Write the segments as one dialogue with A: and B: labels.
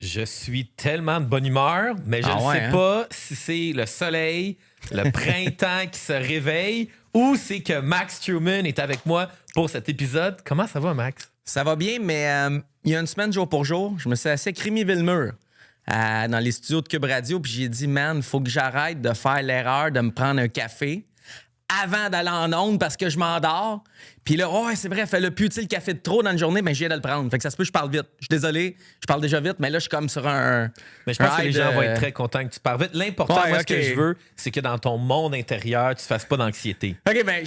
A: Je suis tellement de bonne humeur, mais je ne sais pas si c'est le soleil, le printemps qui se réveille ou c'est que Max Truman est avec moi pour cet épisode. Comment ça va, Max?
B: Ça va bien, mais il y a une semaine, jour pour jour, je me suis assis avec Rémi Villemur dans les studios de Cube Radio, puis j'ai dit, man, il faut que j'arrête de faire l'erreur de me prendre un café avant d'aller en onde parce que je m'endors. Puis là, ouais, c'est vrai, fais-le plus, tu sais, le café de trop dans une journée, mais je viens de le prendre. Fait que ça se peut, je parle vite. Je suis désolé, je parle déjà vite, mais là, je suis comme sur un.
A: Mais je pense que les gens vont être très contents que tu parles vite. L'important, moi, ce que je veux, c'est que dans ton monde intérieur, tu ne fasses pas d'anxiété.
B: OK, ben,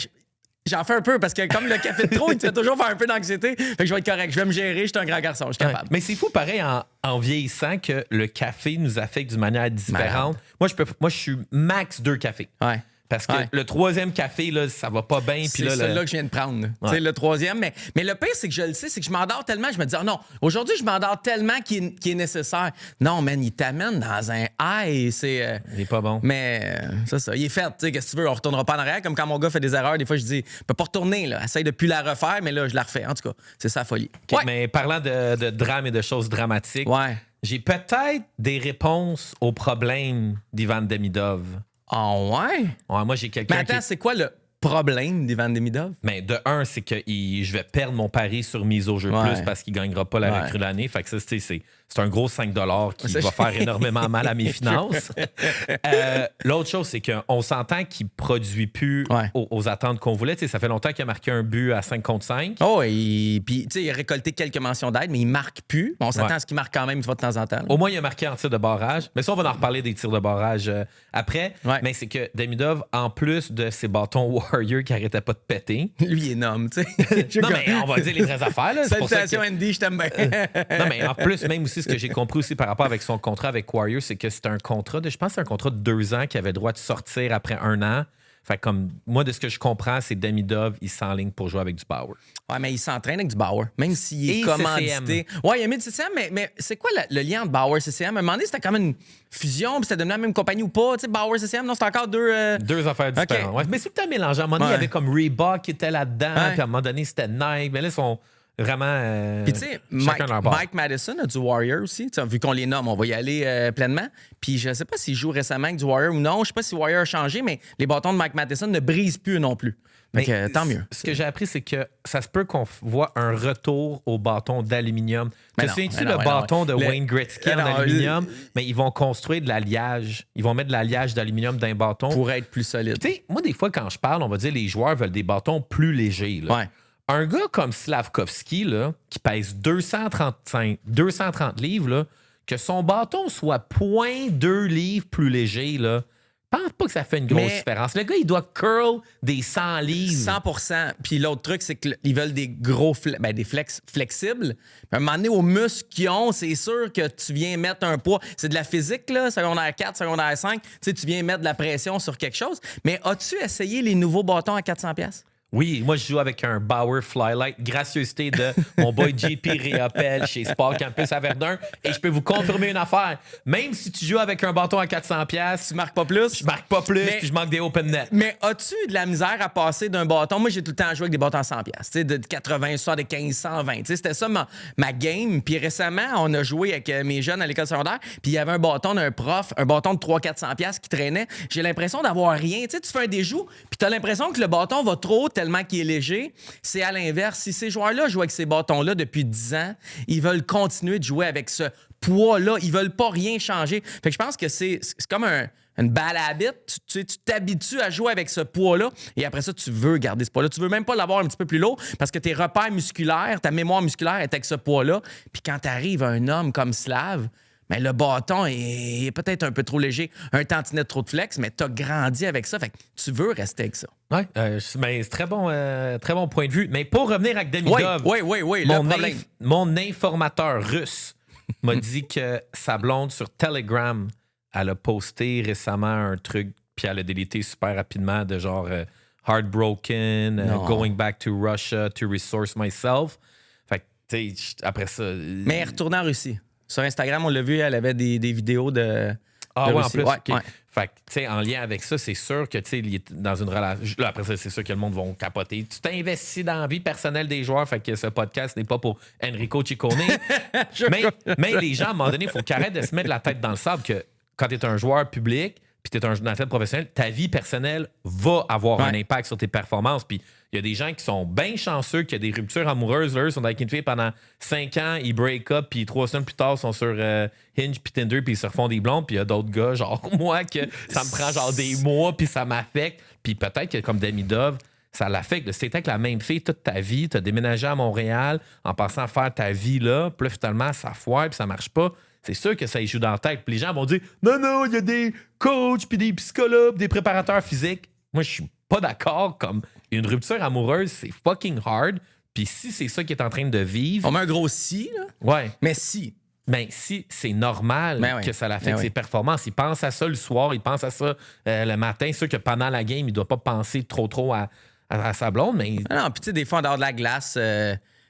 B: j'en fais un peu parce que comme le café de trop, il te fait toujours faire un peu d'anxiété. Fait que je vais être correct, je vais me gérer, je suis un grand garçon, je suis capable.
A: Ouais. Mais c'est fou, pareil, en vieillissant, que le café nous affecte d'une manière différente. Moi, je suis max 2 cafés.
B: Ouais.
A: Parce que le troisième café, là, ça va pas bien.
B: C'est celui-là que je viens de prendre. Ouais. Le troisième. Mais le pire, c'est que je le sais, c'est que je m'endors tellement. Je me dis, oh non, aujourd'hui, je m'endors tellement qu'il est nécessaire. Non, man, il t'amène dans un high.
A: Il est pas bon.
B: Mais c'est ça. Il est fait. Tu sais, qu'est-ce que tu veux? On retournera pas en arrière. Comme quand mon gars fait des erreurs, des fois, je dis, je peux pas retourner. Là. Essaye de plus la refaire, mais là, je la refais. En tout cas, c'est ça la folie.
A: Okay, mais parlant de drame et de choses dramatiques, j'ai peut-être des réponses aux problèmes d'Ivan Demidov.
B: Ah ouais?
A: Ouais, moi, j'ai quelqu'un.
B: Mais attends, c'est quoi le problème d'Ivan Demidov?
A: Mais de un, c'est que je vais perdre mon pari sur mise au jeu plus parce qu'il ne gagnera pas la recrue de l'année. Fait que ça, c'est un gros 5 $ qui va faire énormément mal à mes finances. L'autre chose, c'est qu'on s'entend qu'il ne produit plus aux attentes qu'on voulait. T'sais, ça fait longtemps qu'il a marqué un but à 5 contre 5.
B: Oh, et puis il a récolté quelques mentions d'aide, mais il ne marque plus. Bon, on s'attend à ce qu'il marque quand même une fois de temps en temps. Là.
A: Au moins, il a marqué en tir de barrage. Mais ça, on va en reparler des tirs de barrage après. Ouais. Mais c'est que Demidov, en plus de ses bâtons Warrior qui n'arrêtaient pas de péter...
B: Lui, il est nomme, tu sais.
A: Non, mais on va dire les vraies affaires. Là.
B: Salutations, Andy, je t'aime bien.
A: Non, mais en plus, même aussi, ce que j'ai compris aussi par rapport avec son contrat avec Warrior, c'est que c'est un contrat je pense que c'est un contrat de 2 ans qui avait le droit de sortir après 1 an. Fait comme moi, de ce que je comprends, c'est Demidov, il s'enligne pour jouer avec du Bauer.
B: Ouais, mais il s'entraîne avec du Bauer, même s'il est commandité. Ouais, il a mis du CCM, mais c'est quoi le lien entre Bauer et CCM? À un moment donné, c'était quand même une fusion, puis c'était devenu la même compagnie ou pas. Tu sais, Bauer et CCM, non, c'est encore deux
A: affaires différentes. Okay. Ouais, mais c'est que t'as mélangé. À un moment donné, il y avait comme Reebok qui était là-dedans, puis à un moment donné, c'était Nike. Mais là, ils sont vraiment.
B: Puis tu sais, Mike Madison a du Warrior aussi. T'sais, vu qu'on les nomme, on va y aller pleinement. Puis je sais pas s'il joue récemment avec du Warrior ou non. Je sais pas si Warrior a changé, mais les bâtons de Mike Madison ne brisent plus non plus. Donc, tant mieux.
A: Ce que j'ai appris, c'est que ça se peut qu'on voit un retour au bâton d'aluminium. Te souviens-tu le bâton de Wayne Gretzky en aluminium? Mais ils vont construire de l'alliage. Ils vont mettre de l'alliage d'aluminium dans un bâton.
B: Pour être plus solide.
A: Tu sais, moi, des fois, quand je parle, on va dire les joueurs veulent des bâtons plus légers. Là.
B: Ouais.
A: Un gars comme Slavkovski, là, qui pèse 230 livres, là, que son bâton soit 0.2 livres plus léger, là, je pense pas que ça fait une grosse différence. Le gars, il doit curl des 100 livres.
B: 100%. Puis l'autre truc, c'est qu'ils veulent des gros des flex flexibles. Puis à un moment donné, aux muscles qu'ils ont, c'est sûr que tu viens mettre un poids. C'est de la physique, là, secondaire 4, secondaire 5. Tu sais, tu viens mettre de la pression sur quelque chose. Mais as-tu essayé les nouveaux bâtons à 400$?
A: Oui, moi, je joue avec un Bauer Flylight, gracieuseté de mon boy JP Réappel chez Sport Campus à Verdun. Et je peux vous confirmer une affaire. Même si tu joues avec un bâton à 400$,
B: tu marques pas plus.
A: Je marque pas plus, puis je manque des open net.
B: Mais as-tu de la misère à passer d'un bâton? Moi, j'ai tout le temps joué avec des bâtons à 100$. Tu sais, de 80, 75, 120. Tu sais, c'était ça ma game. Puis récemment, on a joué avec mes jeunes à l'école secondaire. Puis il y avait un bâton d'un prof, un bâton de 300-400$ qui traînait. J'ai l'impression d'avoir rien. Tu sais, tu fais un déjou, puis t'as l'impression que le bâton va trop haut tellement qu'il est léger. C'est à l'inverse. Si ces joueurs-là jouent avec ces bâtons-là depuis 10 ans, ils veulent continuer de jouer avec ce poids-là. Ils veulent pas rien changer. Fait que je pense que c'est comme une bad habit. Tu t'habitues à jouer avec ce poids-là et après ça, tu veux garder ce poids-là. Tu veux même pas l'avoir un petit peu plus lourd parce que tes repères musculaires, ta mémoire musculaire est avec ce poids-là. Puis quand t'arrives à un homme comme Slav, mais le bâton est peut-être un peu trop léger, un tantinet trop de flex, mais tu as grandi avec ça. Fait que tu veux rester avec ça.
A: Oui, c'est très bon point de vue. Mais pour revenir avec Demidov,
B: oui,
A: mon informateur russe m'a dit que sa blonde sur Telegram, elle a posté récemment un truc, puis elle a délité super rapidement de genre heartbroken, going back to Russia to resource myself. Fait que, tu sais, après ça...
B: Mais elle est retournée en Russie. Sur Instagram, on l'a vu, elle avait des vidéos de
A: Ah ouais, en
B: Russie.
A: plus.
B: Ouais,
A: OK.
B: ouais.
A: Fait que, tu sais, en lien avec ça, c'est sûr que, tu sais, il est dans une relation. Là, après ça, c'est sûr que le monde va capoter. Tu t'investis dans la vie personnelle des joueurs, fait que ce podcast n'est pas pour Enrico Ciccone. mais les gens, à un moment donné, il faut qu'ils arrêtent de se mettre la tête dans le sable que quand tu es un joueur public, puis tu es un athlète professionnel, ta vie personnelle va avoir un impact sur tes performances. Puis il y a des gens qui sont bien chanceux, qui ont des ruptures amoureuses. Là, ils sont avec une fille pendant 5 ans, ils break up, puis 3 semaines plus tard, ils sont sur Hinge puis Tinder, puis ils se refont des blondes. Puis il y a d'autres gars, genre moi, que ça me prend genre des mois, puis ça m'affecte. Puis peut-être que comme Demi Dove, ça l'affecte. Si t'es avec la même fille toute ta vie, t'as déménagé à Montréal en passant à faire ta vie là, puis là, finalement, ça foire, puis ça marche pas. C'est sûr que ça y joue dans la tête. Puis les gens vont dire non, il y a des coachs, puis des psychologues, des préparateurs physiques. Moi, je suis pas d'accord. Comme une rupture amoureuse, c'est fucking hard. Puis si c'est ça qu'il est en train de vivre.
B: On met un gros si, là.
A: Ouais.
B: Mais si.
A: Ben, si c'est normal que ça l'affecte ses performances. Il pense à ça le soir, il pense à ça le matin. C'est sûr que pendant la game, il doit pas penser trop à sa blonde, mais.
B: Non, puis tu sais, des fois, en dehors de la glace,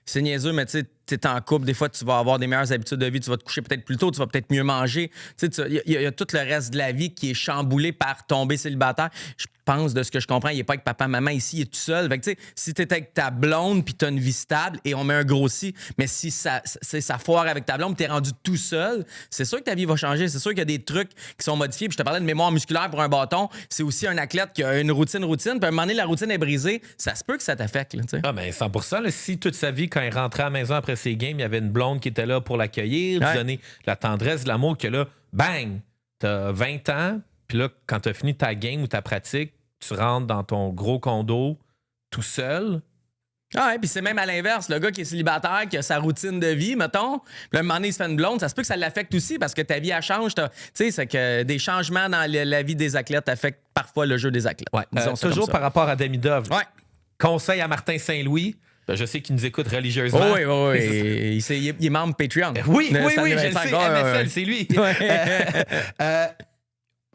B: c'est niaiseux, mais tu sais, t'es en couple, des fois, tu vas avoir des meilleures habitudes de vie, tu vas te coucher peut-être plus tôt, tu vas peut-être mieux manger. Tu sais, il y a tout le reste de la vie qui est chamboulé par tomber célibataire. Je pense, de ce que je comprends, il n'est pas avec papa, maman ici, il est tout seul. Fait que, tu sais, si t'es avec ta blonde puis t'as une vie stable et on met un gros si, mais si ça foire avec ta blonde t'es rendu tout seul, c'est sûr que ta vie va changer. C'est sûr qu'il y a des trucs qui sont modifiés. Puis je te parlais de mémoire musculaire pour un bâton. C'est aussi un athlète qui a une routine. Puis à un moment donné, la routine est brisée. Ça se peut que ça t'affecte. Là,
A: ah, ben 100%. Là, si toute sa vie, quand il rentrait à la maison après ses games, il y avait une blonde qui était là pour l'accueillir, lui donner de la tendresse, de l'amour, que là, bang, t'as 20 ans, puis là, quand t'as fini ta game ou ta pratique, tu rentres dans ton gros condo tout seul.
B: Ah ouais, puis c'est même à l'inverse. Le gars qui est célibataire, qui a sa routine de vie, mettons, puis là, un moment donné, il se fait une blonde, ça se peut que ça l'affecte aussi parce que ta vie, elle change. Tu sais, c'est que des changements dans la vie des athlètes affectent parfois le jeu des athlètes.
A: Ouais. Toujours par rapport à Demi Dove.
B: Ouais.
A: Conseil à Martin Saint-Louis. Je sais qu'il nous écoute religieusement.
B: Oui. Il est membre Patreon.
A: Oui, je le sais. MSL, c'est lui.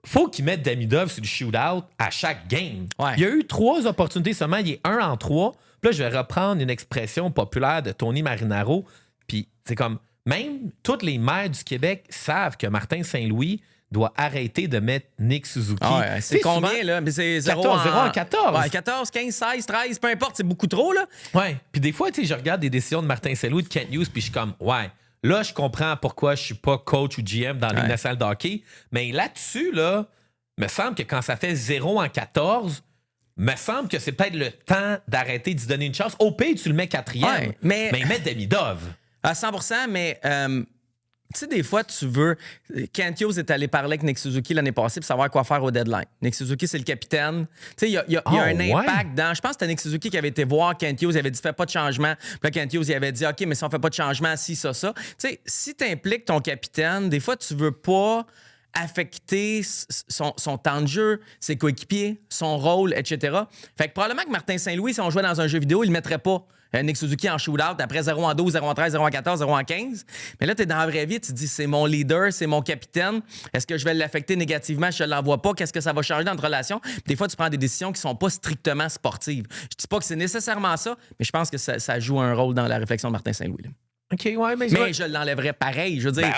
A: Faut qu'il mette Demi Dove sur le shootout à chaque game.
B: Ouais.
A: Il y a eu 3 opportunités seulement. Il est 1 en 3. Puis là, je vais reprendre une expression populaire de Tony Marinaro. Puis c'est comme, même toutes les maires du Québec savent que Martin Saint-Louis doit arrêter de mettre Nick Suzuki.
B: Ah c'est combien, souvent, là? Mais c'est 0
A: en 14.
B: Ouais, 14, 15, 16, 13, peu importe, c'est beaucoup trop, là.
A: Ouais. Puis des fois, tu sais, je regarde des décisions de Martin Saint-Louis, de Kent Hughes, puis je suis comme, ouais, là, je comprends pourquoi je suis pas coach ou GM dans les nationale de hockey. Mais là-dessus, là, me semble que quand ça fait 0 en 14, me semble que c'est peut-être le temps d'arrêter de se donner une chance. Au pire, tu le mets 4e, mais mets Demi Dove.
B: À 100%, mais tu sais, des fois, tu veux... Kent Hughes est allé parler avec Nick Suzuki l'année passée pour savoir quoi faire au deadline. Nick Suzuki, c'est le capitaine. Tu sais, il y a un impact dans... Je pense que c'était Nick Suzuki qui avait été voir Kent Hughes, il avait dit « Fais pas de changement ». Puis là, Kent Hughes, il avait dit « OK, mais si on fait pas de changement, si, ça ». Tu sais, si tu impliques ton capitaine, des fois, tu veux pas affecter son temps de jeu, ses coéquipiers, son rôle, etc. Fait que probablement que Martin Saint-Louis, si on jouait dans un jeu vidéo, il ne mettrait pas Nick Suzuki en shootout après 0 en 12, 0 en 13, 0 en 14, 0 en 15. Mais là, tu es dans la vraie vie, tu te dis, c'est mon leader, c'est mon capitaine. Est-ce que je vais l'affecter négativement si je ne l'envoie pas? Qu'est-ce que ça va changer dans notre relation? Puis des fois, tu prends des décisions qui ne sont pas strictement sportives. Je dis pas que c'est nécessairement ça, mais je pense que ça joue un rôle dans la réflexion de Martin Saint-Louis. Là.
A: OK, ouais, mais
B: je l'enlèverais pareil. Je veux dire,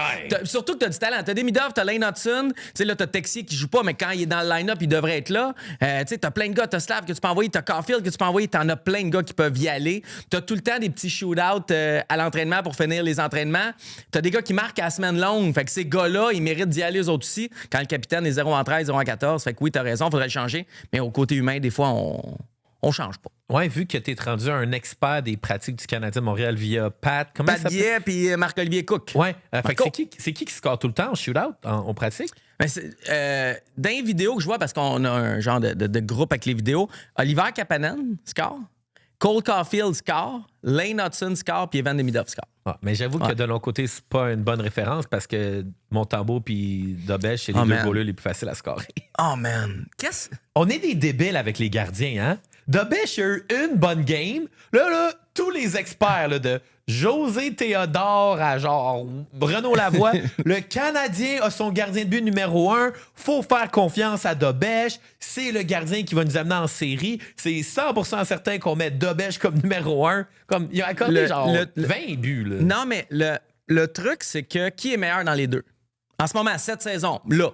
B: surtout que tu as du talent. Tu as Demi Dove, tu as Lane Hudson. Tu sais, là, tu as Texier qui joue pas, mais quand il est dans le line-up, il devrait être là. Tu sais, tu as plein de gars. Tu as Slav que tu peux envoyer, tu as Caulfield que tu peux envoyer. Tu en as plein de gars qui peuvent y aller. Tu as tout le temps des petits shootouts à l'entraînement pour finir les entraînements. Tu as des gars qui marquent à la semaine longue. Fait que ces gars-là, ils méritent d'y aller eux autres aussi. Quand le capitaine est 0 en 13, 0 en 14. Fait que oui, tu as raison, il faudrait le changer. Mais au côté humain, des fois, on change pas.
A: Oui, vu que tu es rendu un expert des pratiques du Canadien de Montréal via Pat
B: Biais puis Marc-Olivier Cook.
A: Oui. C'est qui score tout le temps en shootout, en pratique?
B: Ben dans les vidéos que je vois, parce qu'on a un genre de groupe avec les vidéos, Oliver Kapanen score, Cole Caulfield score, Lane Hudson score, puis Evan Demidov score.
A: Ah, mais j'avoue que de l'autre côté, c'est pas une bonne référence parce que Montembeault puis Dobèche, c'est les deux goalers les plus faciles à scorer.
B: Oh man!
A: On est des débiles avec les gardiens, hein? Dobèche a eu une bonne game. Là, tous les experts là, de José Théodore à genre Renaud Lavoie, le Canadien a son gardien de but numéro 1. Faut faire confiance à Dobèche. C'est le gardien qui va nous amener en série. C'est 100% certain qu'on met Dobèche comme numéro 1. Comme, il a accordé genre 20 buts. Là.
B: Non, mais le truc, c'est que qui est meilleur dans les deux? En ce moment, cette saison, là.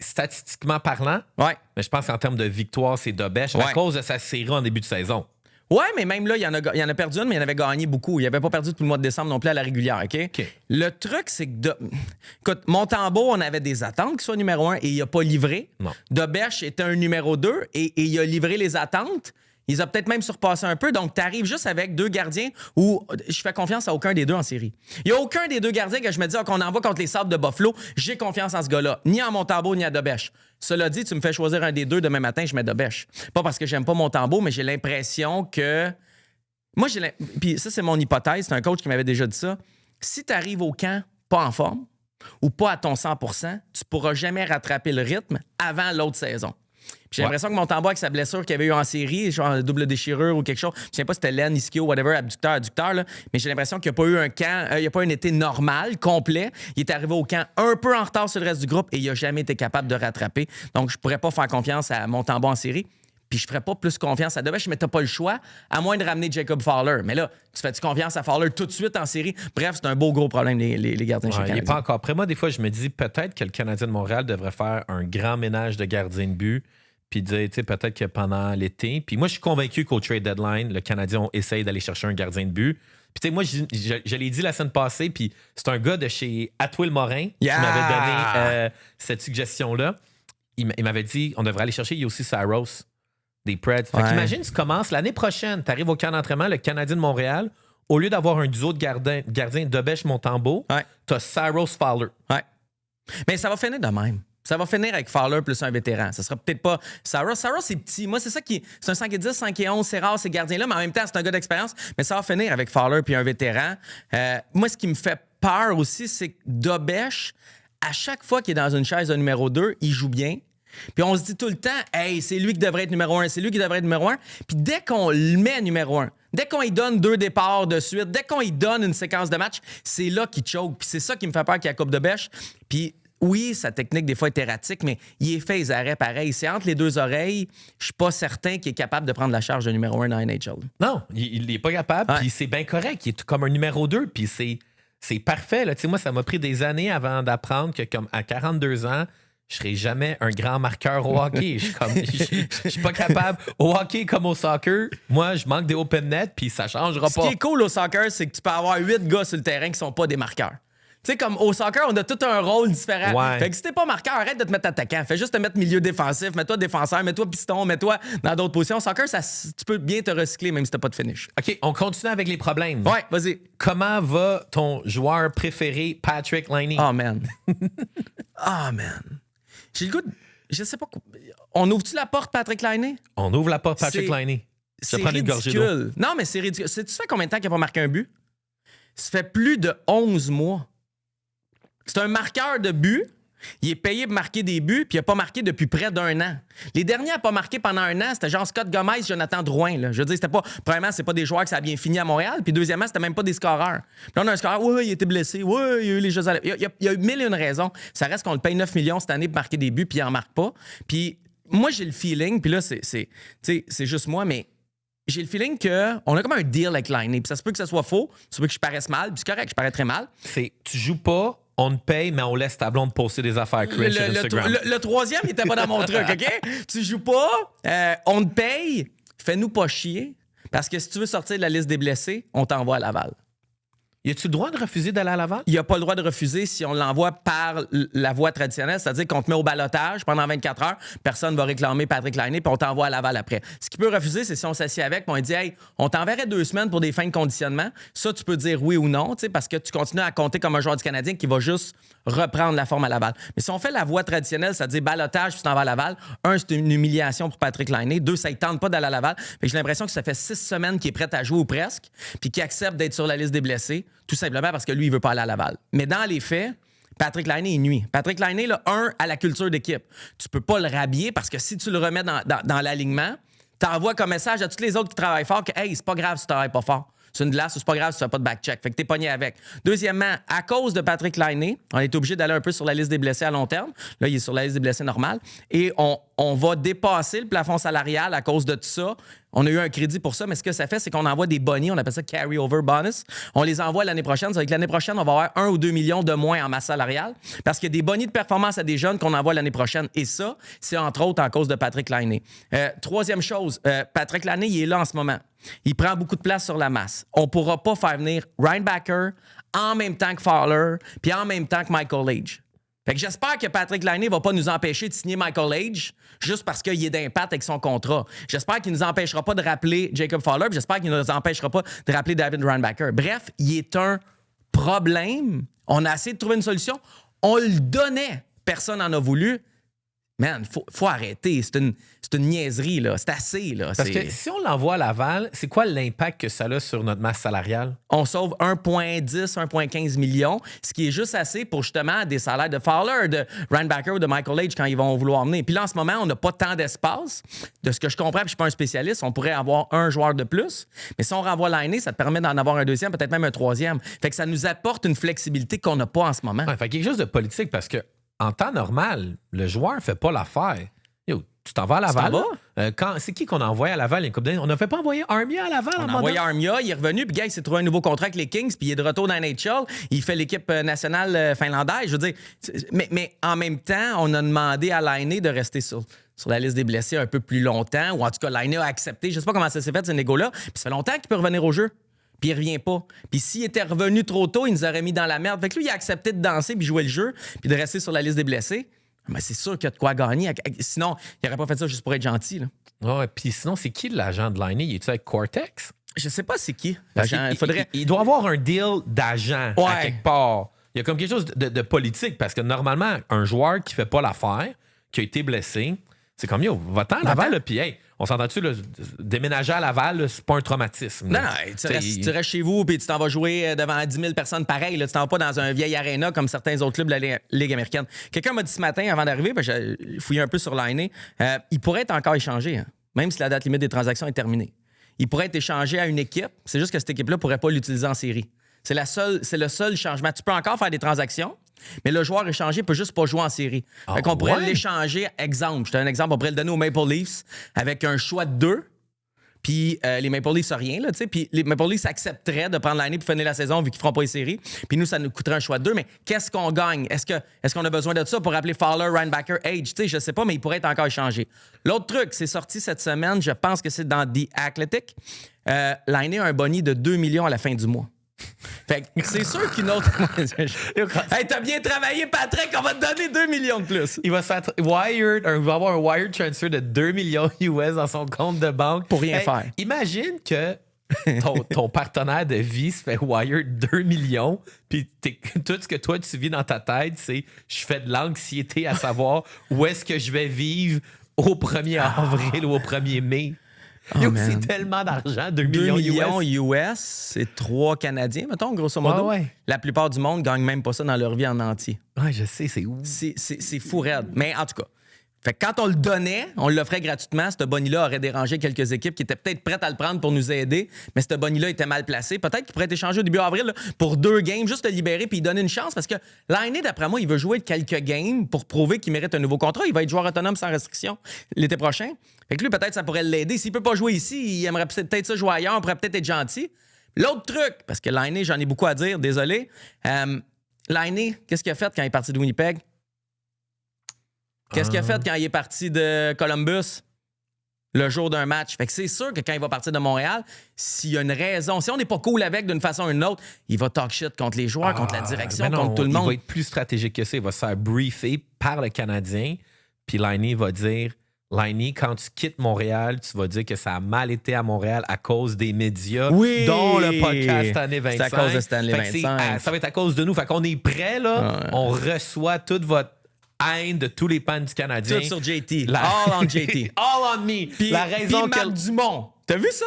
A: statistiquement parlant, mais je pense qu'en termes de victoire, c'est Dobèche à cause de sa série en début de saison.
B: Ouais, mais même là, il y en a perdu une, mais il en avait gagné beaucoup. Il n'avait pas perdu tout le mois de décembre non plus à la régulière, OK? Le truc, c'est que... Écoute, Montembeault, on avait des attentes qu'il soit numéro 1 et il n'a pas livré.
A: Non.
B: Dobèche était un numéro 2 et il a livré les attentes. Ils ont peut-être même surpassé un peu. Donc, tu arrives juste avec 2 gardiens où je fais confiance à aucun des deux en série. Il n'y a aucun des 2 gardiens que je me dis qu'on envoie contre les Sabres de Buffalo. J'ai confiance en ce gars-là. Ni en Montembeault, ni à Dobèche. Cela dit, tu me fais choisir un des deux demain matin, je mets Dobèche. Pas parce que j'aime pas Montembeault, mais j'ai l'impression que... Moi, puis ça, c'est mon hypothèse. C'est un coach qui m'avait déjà dit ça. Si tu arrives au camp pas en forme ou pas à ton 100%, tu pourras jamais rattraper le rythme avant l'autre saison. J'ai l'impression que Montembeault, avec sa blessure qu'il avait eu en série, genre double déchirure ou quelque chose, je ne sais pas si c'était laine, ischio, whatever, adducteur, là, mais j'ai l'impression qu'il n'y a pas eu un camp, il n'y a pas eu un été normal, complet. Il est arrivé au camp un peu en retard sur le reste du groupe et il n'a jamais été capable de rattraper. Donc, je ne pourrais pas faire confiance à Montembeault en série. Puis je ne ferais pas plus confiance à Dobèche, mais tu n'as pas le choix, à moins de ramener Jacob Fowler. Mais là, tu fais-tu confiance à Fowler tout de suite en série? Bref, c'est un beau gros problème, les gardiens chez Canadiens.
A: Il n'est pas encore prêt. Moi, des fois, je me dis peut-être que le Canadien de Montréal devrait faire un grand ménage de gardiens de but. Puis dire, tu sais, peut-être que pendant l'été. Puis moi, je suis convaincu qu'au trade deadline, le Canadien essaye d'aller chercher un gardien de but. Puis tu sais, moi, je l'ai dit la semaine passée, puis c'est un gars de chez Atwill Morin qui m'avait donné cette suggestion-là. Il m'avait dit, on devrait aller chercher, il y a aussi Saros des Preds. Fait qu'imagine, tu commences l'année prochaine, tu arrives au camp d'entraînement, le Canadien de Montréal, au lieu d'avoir un duo de gardiens Dobèche-Montembeault, tu as Saros Fowler.
B: Mais ça va finir de même. Ça va finir avec Fowler plus un vétéran. Ça sera peut-être pas... Saros, c'est petit. Moi, c'est ça qui... C'est un 5 et 10, 5 et 11, c'est rare ces gardiens-là, mais en même temps, c'est un gars d'expérience. Mais ça va finir avec Fowler puis un vétéran. Moi, ce qui me fait peur aussi, c'est que Dobèche, à chaque fois qu'il est dans une chaise de numéro 2, il joue bien. Puis on se dit tout le temps, hey, c'est lui qui devrait être numéro 1, c'est lui qui devrait être numéro 1. Puis dès qu'on le met numéro 1, dès qu'on lui donne 2 départs de suite, dès qu'on lui donne une séquence de match, c'est là qu'il choke. Puis c'est ça qui me fait peur qu'il y a la coupe de bêche. Puis oui, sa technique, des fois, est erratique, mais il est fait les arrêts pareil. C'est entre les 2 oreilles, je suis pas certain qu'il est capable de prendre la charge de numéro 1 dans NHL.
A: Non, il n'est pas capable, puis c'est bien correct. Il est comme un numéro 2, puis c'est parfait. Là. Moi, ça m'a pris des années avant d'apprendre que, comme à 42 ans, je serai jamais un grand marqueur au hockey. Je suis pas capable. Au hockey comme au soccer, moi, je manque des open net, puis ça changera pas.
B: Ce qui est cool au soccer, c'est que tu peux avoir 8 gars sur le terrain qui sont pas des marqueurs. Tu sais, comme au soccer, on a tout un rôle différent. Fait que si t'es pas marqueur, arrête de te mettre attaquant. Fais juste te mettre milieu défensif, mets-toi défenseur, mets-toi piston, mets-toi dans d'autres positions. Au soccer, tu peux bien te recycler même si t'as pas de finish.
A: OK, on continue avec les problèmes.
B: Ouais, vas-y.
A: Comment va ton joueur préféré, Patrik Laine?
B: Oh, man. J'ai le goût de... Je sais pas... On ouvre-tu la porte, Patrik Laine?
A: On ouvre la porte, Patrik Laine.
B: Je prends une gorgée d'eau. Non, mais c'est ridicule. Sais-tu ça fait combien de temps qu'il n'a pas marqué un but? Ça fait plus de 11 mois. C'est un marqueur de but. Il est payé pour marquer des buts, puis il n'a pas marqué depuis près d'1 an. Les derniers à pas marqué pendant 1 an, c'était genre Scott Gomez, Jonathan Drouin. Là. Je veux dire, c'était pas... Premièrement, c'est pas des joueurs que ça a bien fini à Montréal, puis deuxièmement, c'était même pas des scoreurs. Puis là, on a un scoreur, ouais, il était blessé, ouais, il y a eu les Jeux olympiques. Il y a eu 1001 raisons. Ça reste qu'on le paye 9 millions cette année pour marquer des buts, puis il en marque pas. Puis moi, j'ai le feeling, puis là, c'est juste moi, mais j'ai le feeling qu'on a comme un deal avec Laine. Puis ça se peut que ça soit faux, ça se peut que je paraisse mal, puis c'est correct, je parais très mal.
A: Tu joues pas, on te paye, mais on laisse ta blonde poster des affaires cringe sur Instagram.
B: Le troisième, il était pas dans mon truc, OK? Tu joues pas, on te paye, fais-nous pas chier, parce que si tu veux sortir de la liste des blessés, on t'envoie à Laval.
A: Y a-tu le droit de refuser d'aller à Laval?
B: Il n'y a pas le droit de refuser si on l'envoie par la voie traditionnelle, c'est-à-dire qu'on te met au ballottage pendant 24 heures, personne ne va réclamer Patrik Laine, puis on t'envoie à Laval après. Ce qui peut refuser, c'est si on s'assied avec, puis on dit « Hey, on t'enverrait 2 semaines pour des fins de conditionnement. » Ça, tu peux dire oui ou non, parce que tu continues à compter comme un joueur du Canadien qui va juste reprendre la forme à Laval. Mais si on fait la voie traditionnelle, c'est-à-dire ballottage, puis tu t'en vas à Laval, 1, c'est une humiliation pour Patrik Laine. 2, ça ne tente pas d'aller à Laval. Fait que j'ai l'impression que ça fait 6 semaines qu'il est prêt à jouer ou presque, puis qu'il accepte d'être sur la liste des blessés. Tout simplement parce que lui, il veut pas aller à Laval. Mais dans les faits, Patrik Laine, il nuit. Patrik Laine, là, 1, à la culture d'équipe. Tu peux pas le rhabiller parce que si tu le remets dans l'alignement, t'envoies comme message à tous les autres qui travaillent fort que « Hey, c'est pas grave si tu travailles pas fort. C'est une glace, c'est pas grave si tu fais pas de back-check. » Fait que t'es pogné avec. Deuxièmement, à cause de Patrik Laine, on est obligé d'aller un peu sur la liste des blessés à long terme. Là, il est sur la liste des blessés normale. Et on on va dépasser le plafond salarial à cause de tout ça. On a eu un crédit pour ça, mais ce que ça fait, c'est qu'on envoie des bonnies, on appelle ça carry-over bonus. On les envoie l'année prochaine. Ça veut dire que l'année prochaine, on va avoir 1 ou 2 millions de moins en masse salariale parce qu'il y a des bonnies de performance à des jeunes qu'on envoie l'année prochaine. Et ça, c'est entre autres en cause de Patrick Laine. Troisième chose, Patrick Laine, il est là en ce moment. Il prend beaucoup de place sur la masse. On ne pourra pas faire venir Ryan Backer en même temps que Fowler puis en même temps que Michael Age. Fait que j'espère que Patrick Laine ne va pas nous empêcher de signer Michael Age juste parce qu'il est d'impact avec son contrat. J'espère qu'il ne nous empêchera pas de rappeler Jacob Fowler, puis j'espère qu'il ne nous empêchera pas de rappeler David Reinbacher. Bref, il est un problème. On a essayé de trouver une solution. On le donnait. Personne n'en a voulu. Man, faut arrêter. C'est une niaiserie, là. C'est assez, là.
A: Parce que si on l'envoie à Laval, c'est quoi l'impact que ça a sur notre masse salariale?
B: On sauve 1,10, 1,15 millions, ce qui est juste assez pour justement des salaires de Fowler, de Reinbacher ou de Michael Age quand ils vont vouloir venir. Puis là, en ce moment, on n'a pas tant d'espace. De ce que je comprends, puis je ne suis pas un spécialiste, on pourrait avoir un joueur de plus. Mais si on renvoie l'année, ça te permet d'en avoir un deuxième, peut-être même un troisième. Fait que ça nous apporte une flexibilité qu'on n'a pas en ce moment.
A: Ouais, fait quelque chose de politique parce que en temps normal, le joueur ne fait pas l'affaire. Yo, tu t'en vas à Laval. C'est qui qu'on a envoyé à Laval? On n'a fait pas envoyer Armia à Laval?
B: On a envoyé Armia, il est revenu, puis gars, il s'est trouvé un nouveau contrat avec les Kings, puis il est de retour dans la NHL. Il fait l'équipe nationale finlandaise. Je veux dire, mais en même temps, on a demandé à Laine de rester sur la liste des blessés un peu plus longtemps, ou en tout cas, Laine a accepté. Je ne sais pas comment ça s'est fait, ce négo-là. Puis ça fait longtemps qu'il peut revenir au jeu. Puis il revient pas. Puis s'il était revenu trop tôt, il nous aurait mis dans la merde. Fait que lui, il a accepté de danser puis jouer le jeu puis de rester sur la liste des blessés. Mais c'est sûr qu'il y a de quoi gagner. Sinon, il n'aurait pas fait ça juste pour être gentil. Là.
A: Ouais, puis sinon, c'est qui l'agent de Laine? Il est-tu avec Cortex?
B: Je sais pas c'est qui.
A: Il doit avoir un deal d'agent à quelque part. Il y a comme quelque chose de politique parce que normalement, un joueur qui fait pas l'affaire, qui a été blessé, c'est comme yo, va-t'en à Laval, puis hey, on s'entend-tu, là, déménager à Laval, c'est pas un traumatisme.
B: Non, tu restes chez vous puis tu t'en vas jouer devant 10 000 personnes pareil. Là, tu t'en vas pas dans un vieil aréna comme certains autres clubs de la Ligue américaine. Quelqu'un m'a dit ce matin, avant d'arriver, parce que j'ai fouillé un peu sur Laine, il pourrait être encore échangé, hein, même si la date limite des transactions est terminée. Il pourrait être échangé à une équipe. C'est juste que cette équipe-là ne pourrait pas l'utiliser en série. C'est le seul changement. Tu peux encore faire des transactions, mais le joueur échangé peut juste pas jouer en série. Fait qu'on pourrait l'échanger, exemple. Je te donne un exemple, on pourrait le donner aux Maple Leafs avec un choix de 2. Puis les Maple Leafs, rien, là, tu sais. Puis les Maple Leafs accepteraient de prendre l'année pour finir la saison vu qu'ils ne feront pas les séries. Puis nous, ça nous coûterait un choix de 2. Mais qu'est-ce qu'on gagne? Est-ce qu'on a besoin de ça pour appeler Fowler, Reinbacher, Age? Tu sais, je sais pas, mais il pourrait être encore échangé. L'autre truc, c'est sorti cette semaine, je pense que c'est dans The Athletic. Laine a un boni de 2 millions à la fin du mois. Fait que c'est sûr qu'une autre. Hey, t'as bien travaillé, Patrick, on va te donner 2 millions de plus.
A: Il va se faire il va avoir un wire transfer de 2 millions US dans son compte de banque.
B: Pour rien faire.
A: Imagine que ton partenaire de vie se fait wire 2 millions, puis tout ce que toi tu vis dans ta tête, c'est je fais de l'anxiété à savoir où est-ce que je vais vivre au 1er avril ou au 1er mai. C'est tellement d'argent, 2 millions
B: US, c'est 3 Canadiens, mettons, grosso modo.
A: Ouais.
B: La plupart du monde ne gagne même pas ça dans leur vie en entier.
A: Ouais, je sais, c'est où?
B: C'est fou raide. Mais en tout cas, fait que quand on le donnait, on l'offrait gratuitement. Ce boni-là aurait dérangé quelques équipes qui étaient peut-être prêtes à le prendre pour nous aider, mais ce boni-là était mal placé. Peut-être qu'il pourrait être échangé au début avril là, pour 2 games, juste le libérer puis lui donner une chance parce que Laine, d'après moi, il veut jouer quelques games pour prouver qu'il mérite un nouveau contrat. Il va être joueur autonome sans restriction l'été prochain. Fait que lui, peut-être, ça pourrait l'aider. S'il peut pas jouer ici, il aimerait peut-être ça jouer ailleurs, on pourrait peut-être être gentil. L'autre truc, parce que Laine, j'en ai beaucoup à dire, désolé. Laine, qu'est-ce qu'il a fait quand il est parti de Winnipeg? Qu'est-ce qu'il a fait quand il est parti de Columbus le jour d'un match? Fait que c'est sûr que quand il va partir de Montréal, s'il y a une raison, si on n'est pas cool avec d'une façon ou d'une autre, il va talk shit contre les joueurs, contre la direction, contre tout le monde.
A: Il va être plus stratégique que ça. Il va se faire briefer par le Canadien. Puis Laine va dire, Laine, quand tu quittes Montréal, tu vas dire que ça a mal été à Montréal à cause des médias, dont le podcast Stanley 25.
B: C'est à cause de Stanley 25.
A: Ça va être à cause de nous. Fait qu'on est prêts, là. On reçoit toute votre haine de tous les fans du Canadien.
B: Tout sur JT. All on JT.
A: All on me.
B: Puis Marc Dumont. T'as vu ça?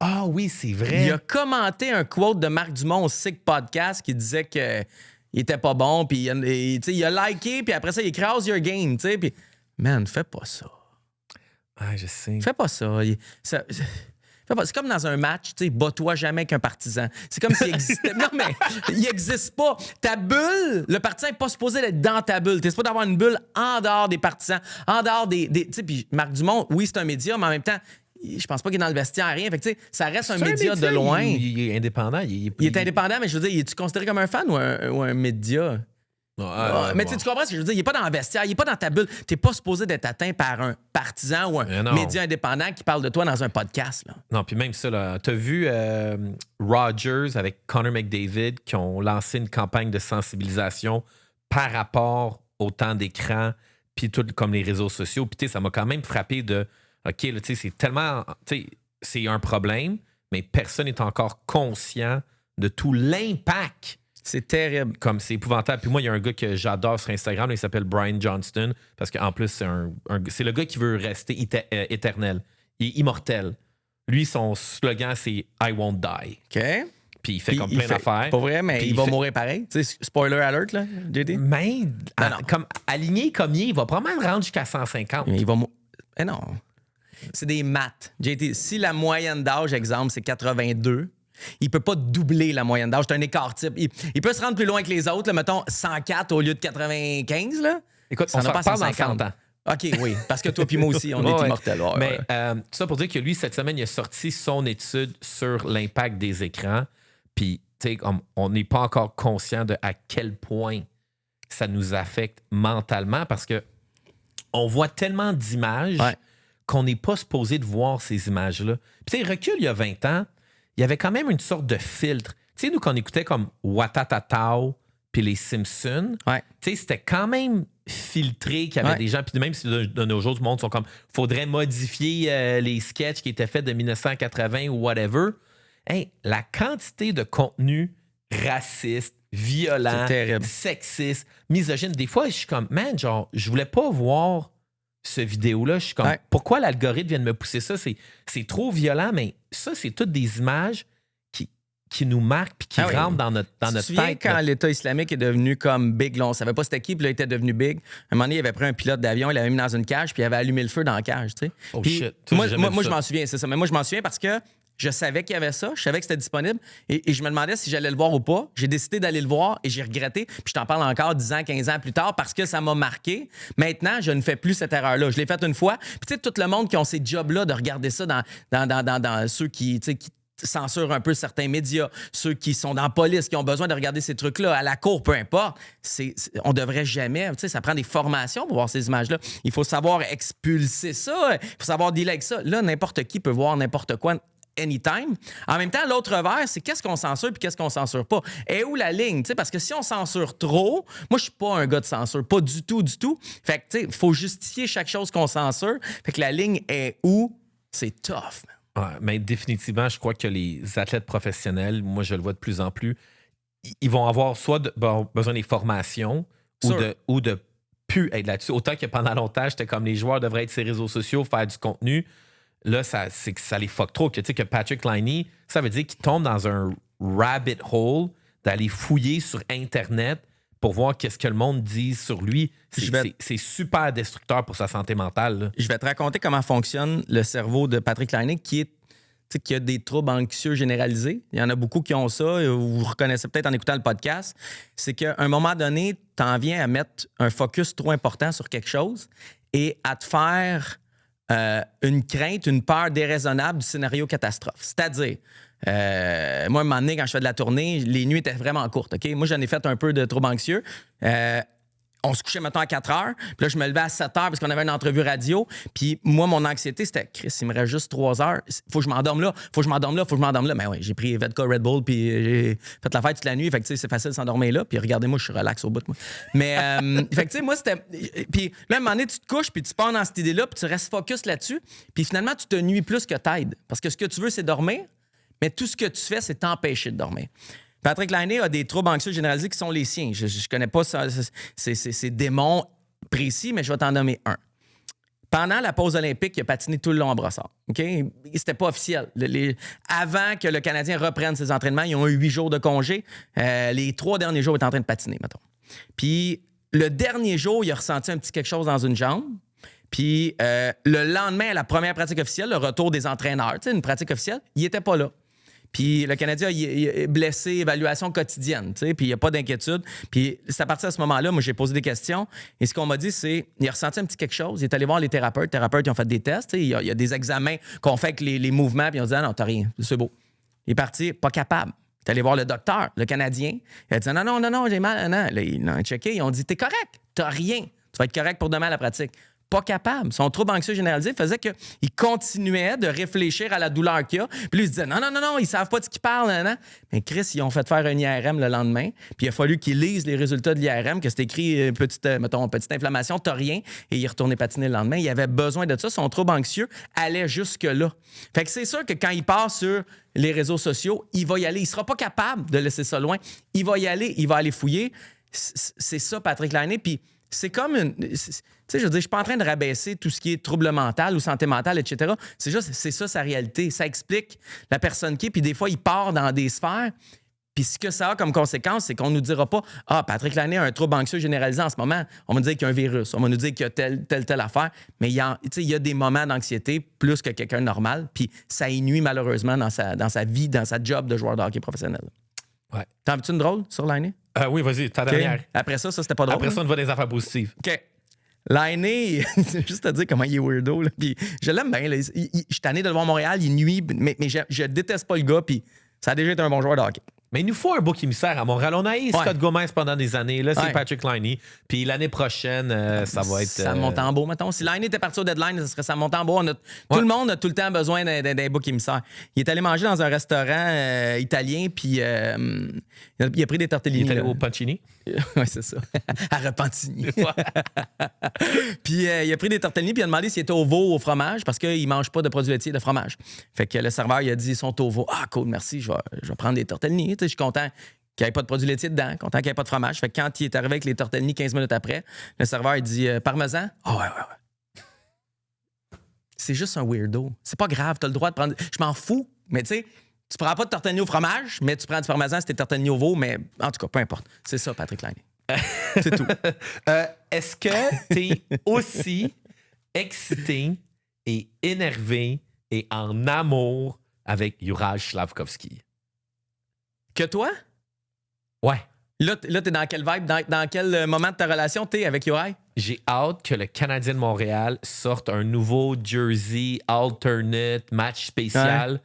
A: Ah oui, c'est vrai.
B: Il a commenté un quote de Marc Dumont au Sick Podcast qui disait qu'il était pas bon. Puis il a liké, puis après ça, il écrit How's your game? Puis, man, fais pas ça.
A: Ah, je sais.
B: Fais pas ça. C'est comme dans un match, tu sais, bats-toi jamais avec un partisan. C'est comme s'il existait. Non, mais il n'existe pas. Ta bulle, le partisan n'est pas supposé être dans ta bulle. Tu es supposé avoir une bulle en dehors des partisans, en dehors des tu sais, puis Marc Dumont, oui, c'est un média, mais en même temps, je pense pas qu'il est dans le vestiaire, rien. Fait que, tu sais, ça reste un média de loin.
A: Il est indépendant. Il
B: est indépendant, mais je veux dire, es-tu considéré comme un fan ou un média? Mais tu comprends ce que je veux dire? Il n'est pas dans le vestiaire, il n'est pas dans ta bulle. Tu n'es pas supposé d'être atteint par un partisan ou un média indépendant qui parle de toi dans un podcast. Là.
A: Non, puis même ça, tu as vu Rogers avec Connor McDavid qui ont lancé une campagne de sensibilisation par rapport au temps d'écran, puis tout comme les réseaux sociaux. Puis ça m'a quand même frappé de, OK, là, c'est tellement, c'est un problème, mais personne n'est encore conscient de tout l'impact.
B: C'est terrible.
A: Comme c'est épouvantable. Puis moi, il y a un gars que j'adore sur Instagram, là, il s'appelle Brian Johnston, parce qu'en plus, c'est le gars qui veut rester éternel. Il est immortel. Lui, son slogan, c'est « I won't die ».
B: OK.
A: Puis il fait comme plein d'affaires.
B: Pas vrai, mais il va mourir pareil. Tu sais, spoiler alert, là, JD?
A: Mais, comme, aligné comme il va probablement le rendre jusqu'à 150.
B: Mais il va mourir. Eh non. C'est des maths. JD, si la moyenne d'âge, exemple, c'est 82... il peut pas doubler la moyenne d'âge. C'est un écart type. Il peut se rendre plus loin que les autres. Là, mettons 104 au lieu de 95. Là.
A: Écoute, on s'en parle dans 100 ans.
B: OK, oui. Parce que toi puis moi aussi, on est immortels. Ouais,
A: mais tout ça pour dire que lui, cette semaine, il a sorti son étude sur l'impact des écrans. Puis, tu sais, on n'est pas encore conscient de à quel point ça nous affecte mentalement parce que on voit tellement d'images qu'on n'est pas supposé de voir ces images-là. Puis, tu sais, recul il y a 20 ans, il y avait quand même une sorte de filtre. Tu sais, nous, quand on écoutait comme Watatatao puis les Simpsons, tu sais, c'était quand même filtré qu'il y avait des gens, puis même si de nos jours, tout le monde sont comme, faudrait modifier les sketchs qui étaient faits de 1980 ou whatever. Hey, la quantité de contenu raciste, violent, sexiste, misogyne, des fois, je suis comme, man, genre, je voulais pas voir ce vidéo-là. Je suis comme, pourquoi l'algorithme vient de me pousser ça? C'est trop violent, mais ça, c'est toutes des images qui nous marquent puis qui rentrent dans notre tête. Tu te souviens
B: quand l'État islamique est devenu comme big, là, on savait pas c'était qui, puis là, il était devenu big. À un moment donné, il avait pris un pilote d'avion, il l'avait mis dans une cage, puis il avait allumé le feu dans la cage, tu sais.
A: Oh
B: puis,
A: shit.
B: Moi, je m'en souviens, c'est ça. Mais moi, je m'en souviens parce que je savais qu'il y avait ça, je savais que c'était disponible et je me demandais si j'allais le voir ou pas. J'ai décidé d'aller le voir et j'ai regretté. Puis je t'en parle encore 10 ans, 15 ans plus tard parce que ça m'a marqué. Maintenant, je ne fais plus cette erreur-là. Je l'ai faite une fois. Puis tu sais, tout le monde qui ont ces jobs-là de regarder ça dans ceux qui censurent un peu certains médias, ceux qui sont dans la police, qui ont besoin de regarder ces trucs-là, à la cour, peu importe, on devrait jamais, tu sais, ça prend des formations pour voir ces images-là. Il faut savoir expulser ça, il faut savoir dealer avec ça. Là, n'importe qui peut voir n'importe quoi anytime. En même temps, l'autre revers, c'est qu'est-ce qu'on censure puis qu'est-ce qu'on censure pas. Et où la ligne? Parce que si on censure trop, moi, je suis pas un gars de censure. Pas du tout, du tout. Fait que, tu sais, il faut justifier chaque chose qu'on censure. Fait que la ligne est où? C'est tough, man.
A: Ouais, mais définitivement, je crois que les athlètes professionnels, moi, je le vois de plus en plus, ils vont avoir soit besoin des formations ou de plus être là-dessus. Autant que pendant longtemps, j'étais comme les joueurs devraient être sur les réseaux sociaux, faire du contenu. Là, c'est que ça les fuck trop. Tu sais que Patrick Laine, ça veut dire qu'il tombe dans un rabbit hole d'aller fouiller sur Internet pour voir qu'est-ce que le monde dit sur lui. C'est super destructeur pour sa santé mentale. Là.
B: Je vais te raconter comment fonctionne le cerveau de Patrick Laine qui a des troubles anxieux généralisés. Il y en a beaucoup qui ont ça. Vous reconnaissez peut-être en écoutant le podcast. C'est qu'à un moment donné, tu en viens à mettre un focus trop important sur quelque chose et à te faire une crainte, une peur déraisonnable du scénario catastrophe. C'est-à-dire, moi, à un moment donné, quand je fais de la tournée, les nuits étaient vraiment courtes. OK? Moi, j'en ai fait un peu de trouble anxieux. On se couchait, mettons, à 4 heures. Puis là, je me levais à 7 heures parce qu'on avait une entrevue radio. Puis moi, mon anxiété, c'était, Chris, il me reste juste 3 heures. Faut que je m'endorme là. Mais oui, j'ai pris Vodka Red Bull puis j'ai fait la fête toute la nuit. Fait que, tu sais, c'est facile de s'endormir là. Puis regardez-moi, je suis relax au bout, moi. Mais, fait que, tu sais, moi, c'était... Puis là, à un moment donné, tu te couches puis tu pars dans cette idée-là puis tu restes focus là-dessus. Puis finalement, tu te nuis plus que t'aides. Parce que ce que tu veux, c'est dormir. Mais tout ce que tu fais, c'est t'empêcher de dormir. Patrick Laine a des troubles anxieux généralisés qui sont les siens. Je connais pas ça, ces démons précis, mais je vais t'en nommer un. Pendant la pause olympique, il a patiné tout le long à Brossard. OK? C'était pas officiel. Avant que le Canadien reprenne ses entraînements, ils ont eu 8 jours de congé. Les 3 derniers jours, il est en train de patiner, mettons. Puis le dernier jour, il a ressenti un petit quelque chose dans une jambe. Puis le lendemain, à la première pratique officielle, le retour des entraîneurs, tu sais, une pratique officielle, il était pas là. Puis le Canadien est blessé, évaluation quotidienne, tu sais, puis il n'y a pas d'inquiétude. Puis c'est à partir de ce moment-là, moi, j'ai posé des questions. Et ce qu'on m'a dit, c'est il a ressenti un petit quelque chose. Il est allé voir les thérapeutes. Les thérapeutes, ils ont fait des tests. Tu sais, il y a des examens qu'on fait avec les mouvements. Puis ils ont dit, ah non, t'as rien, c'est beau. Il est parti, pas capable. Il est allé voir le docteur, le Canadien. Il a dit, non, j'ai mal. Non. Là, ils l'ont checké. Ils ont dit, t'es correct, t'as rien. Tu vas être correct pour demain à la pratique. Pas capable. Son trouble anxieux généralisé faisait qu'il continuait de réfléchir à la douleur qu'il a. Puis lui, il se disait non, ils savent pas de ce qu'ils parlent. Non. Mais Chris, ils ont fait faire un IRM le lendemain. Puis il a fallu qu'il lise les résultats de l'IRM, que c'était écrit petite inflammation, t'as rien. Et il est retourné patiner le lendemain. Il avait besoin de ça. Son trouble anxieux allait jusque-là. Fait que c'est sûr que quand il part sur les réseaux sociaux, il va y aller. Il sera pas capable de laisser ça loin. Il va y aller, il va aller fouiller. C'est ça, Patrick Laine. Puis c'est comme une. Tu sais, je veux dire, je suis pas en train de rabaisser tout ce qui est trouble mental ou santé mentale, etc. C'est ça sa réalité. Ça explique la personne qui est. Puis des fois, il part dans des sphères. Puis ce que ça a comme conséquence, c'est qu'on nous dira pas « Ah, Patrick Laine a un trouble anxieux généralisé en ce moment. » On va nous dire qu'il y a un virus. On va nous dire qu'il y a telle affaire. Mais il y a des moments d'anxiété plus que quelqu'un de normal. Puis ça y nuit malheureusement dans sa vie, dans sa job de joueur de hockey professionnel.
A: Ouais.
B: T'en veux-tu une drôle sur Laine?
A: Oui, vas-y, ta dernière.
B: Après ça, c'était pas drôle.
A: Après ça, on va des affaires positives.
B: OK. Laine, juste à dire comment il est weirdo. Là. Puis je l'aime bien. Je suis tanné de le voir à Montréal. Il nuit, mais je déteste pas le gars. Puis ça a déjà été un bon joueur de hockey.
A: Mais il nous faut un bouc émissaire à Montréal. On a eu Scott Gomez pendant des années. Là, c'est Patrick Laine. Puis l'année prochaine, ça va être...
B: Sam Montembeault, mettons. Si Laine était parti au deadline, ce serait Sam Montembeault. Tout le monde a tout le temps besoin d'un bouc émissaire. Il est allé manger dans un restaurant italien, puis il a pris des tortellini.
A: Il est allé au Pancini?
B: Oui, c'est ça. À Repentigny. Puis il a pris des tortellini, puis il a demandé s'il était au veau ou au fromage, parce qu'il ne mange pas de produits laitiers de fromage. Fait que le serveur, il a dit, ils sont au veau. Ah, cool, merci, je vais prendre des tortellini. Je suis content qu'il n'y ait pas de produits laitiers dedans, content qu'il n'y ait pas de fromage. Fait que quand il est arrivé avec les tortellini 15 minutes après, le serveur, il dit parmesan? Ah, ouais. C'est juste un weirdo. C'est pas grave, t'as le droit de prendre. Je m'en fous, mais tu sais, tu prends pas de tortellini au fromage, mais tu prends du parmesan si t'es tortellini au veau, mais en tout cas, peu importe. C'est ça, Patrick Laine. C'est tout.
A: Est-ce que t'es aussi excité et énervé et en amour avec Juraj Slafkovský?
B: Que toi?
A: Ouais.
B: Là, t'es dans quelle vibe, dans quel moment de ta relation t'es avec Juraj?
A: J'ai hâte que le Canadien de Montréal sorte un nouveau jersey alternate match spécial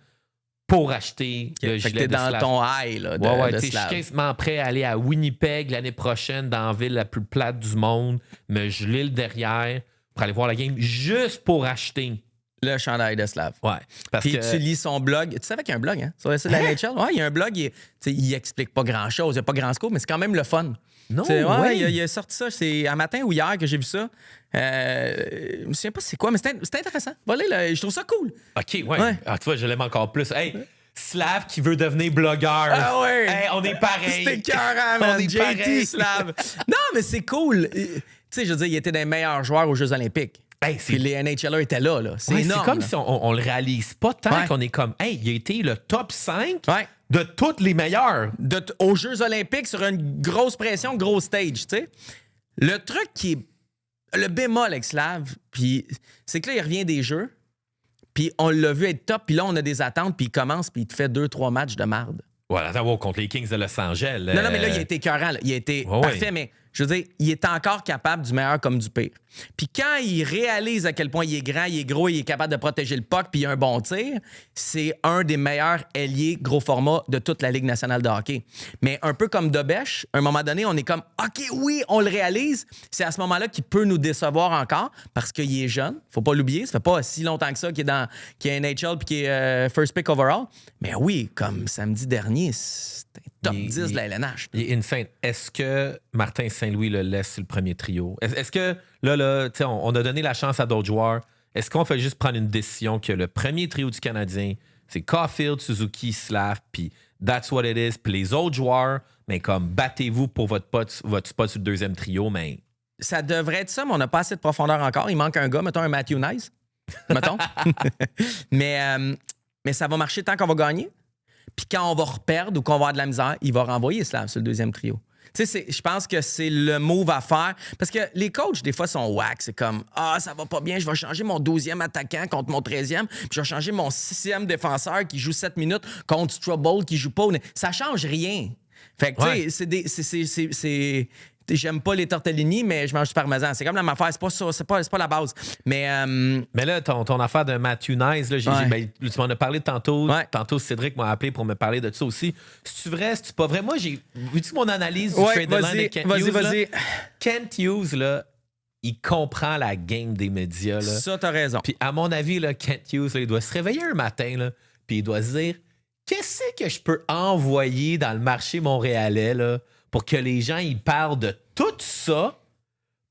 A: pour acheter le gilet de Slav.
B: T'es dans ton high là, de
A: je suis quasiment prêt à aller à Winnipeg l'année prochaine dans la ville la plus plate du monde, me geler le derrière pour aller voir la game juste pour acheter
B: le chandail de Slav.
A: Ouais.
B: Puis tu lis son blog. Tu savais qu'il y a un blog, hein? Sur le site de la NHL? Ouais, il y a un blog. Il explique pas grand-chose. Il n'y a pas grand scope, mais c'est quand même le fun.
A: Non,
B: il a sorti ça. C'est un matin ou hier que j'ai vu ça. Je me souviens pas c'est quoi, mais c'était intéressant. Voilà, je trouve ça cool.
A: OK, ouais. Ah, tu vois, je l'aime encore plus. Hey, Slav qui veut devenir blogueur.
B: Ah ouais.
A: Hey, on est pareil.
B: C'était écœurant, man. JT Slav. Non, mais c'est cool. Tu sais, je veux dire, il était des meilleurs joueurs aux Jeux olympiques.
A: Hey,
B: puis les NHLers étaient là. C'est énorme.
A: C'est comme si on le réalise pas tant qu'on est comme, hey, il a été le top 5 de tous les meilleurs.
B: Aux Jeux olympiques, sur une grosse pression, gros stage, tu sais. Le truc qui est... Le bémol avec Slav, puis c'est que là, il revient des Jeux, puis on l'a vu être top, puis là, on a des attentes, puis il commence, puis il te fait 2-3 matchs de marde.
A: Voilà, contre les Kings de Los Angeles.
B: Non, mais là, il a été écœurant. Il a été parfait, mais je veux dire, il est encore capable du meilleur comme du pire. Puis quand il réalise à quel point il est grand, il est gros, il est capable de protéger le puck, puis il a un bon tir, c'est un des meilleurs ailiers gros format de toute la Ligue nationale de hockey. Mais un peu comme Dobèche, à un moment donné, on est comme « OK, oui, on le réalise ». C'est à ce moment-là qu'il peut nous décevoir encore parce qu'il est jeune. Faut pas l'oublier. Ça fait pas si longtemps que ça qu'il est NHL puis qu'il est first pick overall. Mais oui, comme samedi dernier, c'était top 10 de la LNH.
A: Il est insane. Est-ce que Martin Saint-Louis le laisse sur le premier trio? Est-ce que là on a donné la chance à d'autres joueurs. Est-ce qu'on fait juste prendre une décision que le premier trio du Canadien, c'est Caulfield, Suzuki, Slav, puis that's what it is. Puis les autres joueurs, mais comme battez-vous pour votre spot sur le deuxième trio, mais...
B: Ça devrait être ça, mais on n'a pas assez de profondeur encore. Il manque un gars, mettons un Matthew Nice. Mettons. mais ça va marcher tant qu'on va gagner. Puis quand on va reperdre ou qu'on va avoir de la misère, il va renvoyer Slav sur le deuxième trio. Je pense que c'est le move à faire. Parce que les coachs, des fois, sont whack. C'est comme, ça va pas bien, je vais changer mon 12e attaquant contre mon 13e, puis je vais changer mon 6e défenseur qui joue 7 minutes contre Strobel qui joue pas. Ça change rien. Fait que, tu sais, c'est j'aime pas les tortellini, mais je mange du parmesan. C'est comme la même affaire. C'est pas ça, c'est pas la base. Mais
A: là, ton affaire de Matthew Nice, là, tu m'en as parlé tantôt.
B: Ouais.
A: Tantôt, Cédric m'a appelé pour me parler de ça aussi. C'est-tu vrai? C'est-tu pas vrai? Moi, vu-tu mon analyse du trade deadline de Kent Hughes?
B: Vas-y.
A: Kent Hughes, là, il comprend la game des médias. Là.
B: Ça, t'as raison.
A: Puis à mon avis, là, Kent Hughes, là, il doit se réveiller un matin, là, puis il doit se dire, qu'est-ce que je peux envoyer dans le marché montréalais, là, pour que les gens ils parlent de tout ça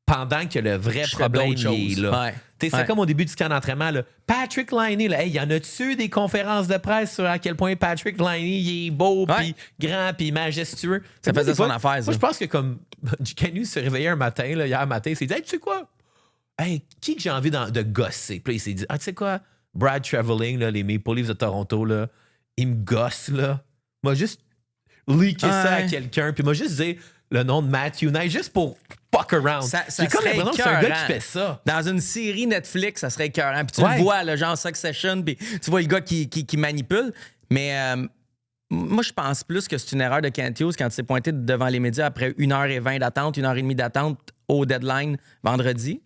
A: pendant que le vrai problème est là. C'est comme au début du camp d'entraînement. Là. Patrick Laine, là, y en a-tu des conférences de presse sur à quel point Patrick Laine il est beau, puis grand, puis majestueux?
B: Ça faisait son affaire, ça.
A: Moi, je pense que comme Ken Hughes se réveillait un matin, là, hier matin, il s'est dit, hey, tu sais quoi? Hey, qui que j'ai envie de gosser? Puis là, il s'est dit, tu sais quoi? Brad Traveling, là, les Maple Leafs de Toronto, là, il me gosse, là. Moi, juste leaker ça à quelqu'un, puis moi, juste dire le nom de Matthew Nice, juste pour fuck around.
B: J'ai comme l'impression
A: que c'est un gars qui fait ça.
B: Dans une série Netflix, ça serait écœurant. Puis tu le vois, le genre Succession, puis tu vois le gars qui manipule. Mais moi, je pense plus que c'est une erreur de Kent Hughes quand il s'est pointé devant les médias après 1h20 d'attente, 1h30 d'attente au deadline vendredi.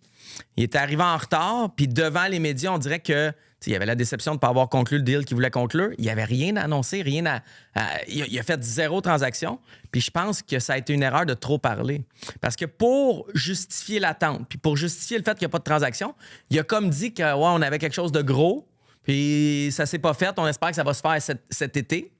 B: Il était arrivé en retard, puis devant les médias, on dirait que il y avait la déception de ne pas avoir conclu le deal qu'il voulait conclure. Il n'y avait rien à annoncer, rien il a fait 0 transaction. Puis je pense que ça a été une erreur de trop parler. Parce que pour justifier l'attente, puis pour justifier le fait qu'il n'y a pas de transaction, il a comme dit qu'on avait quelque chose de gros, puis ça s'est pas fait. On espère que ça va se faire cet été.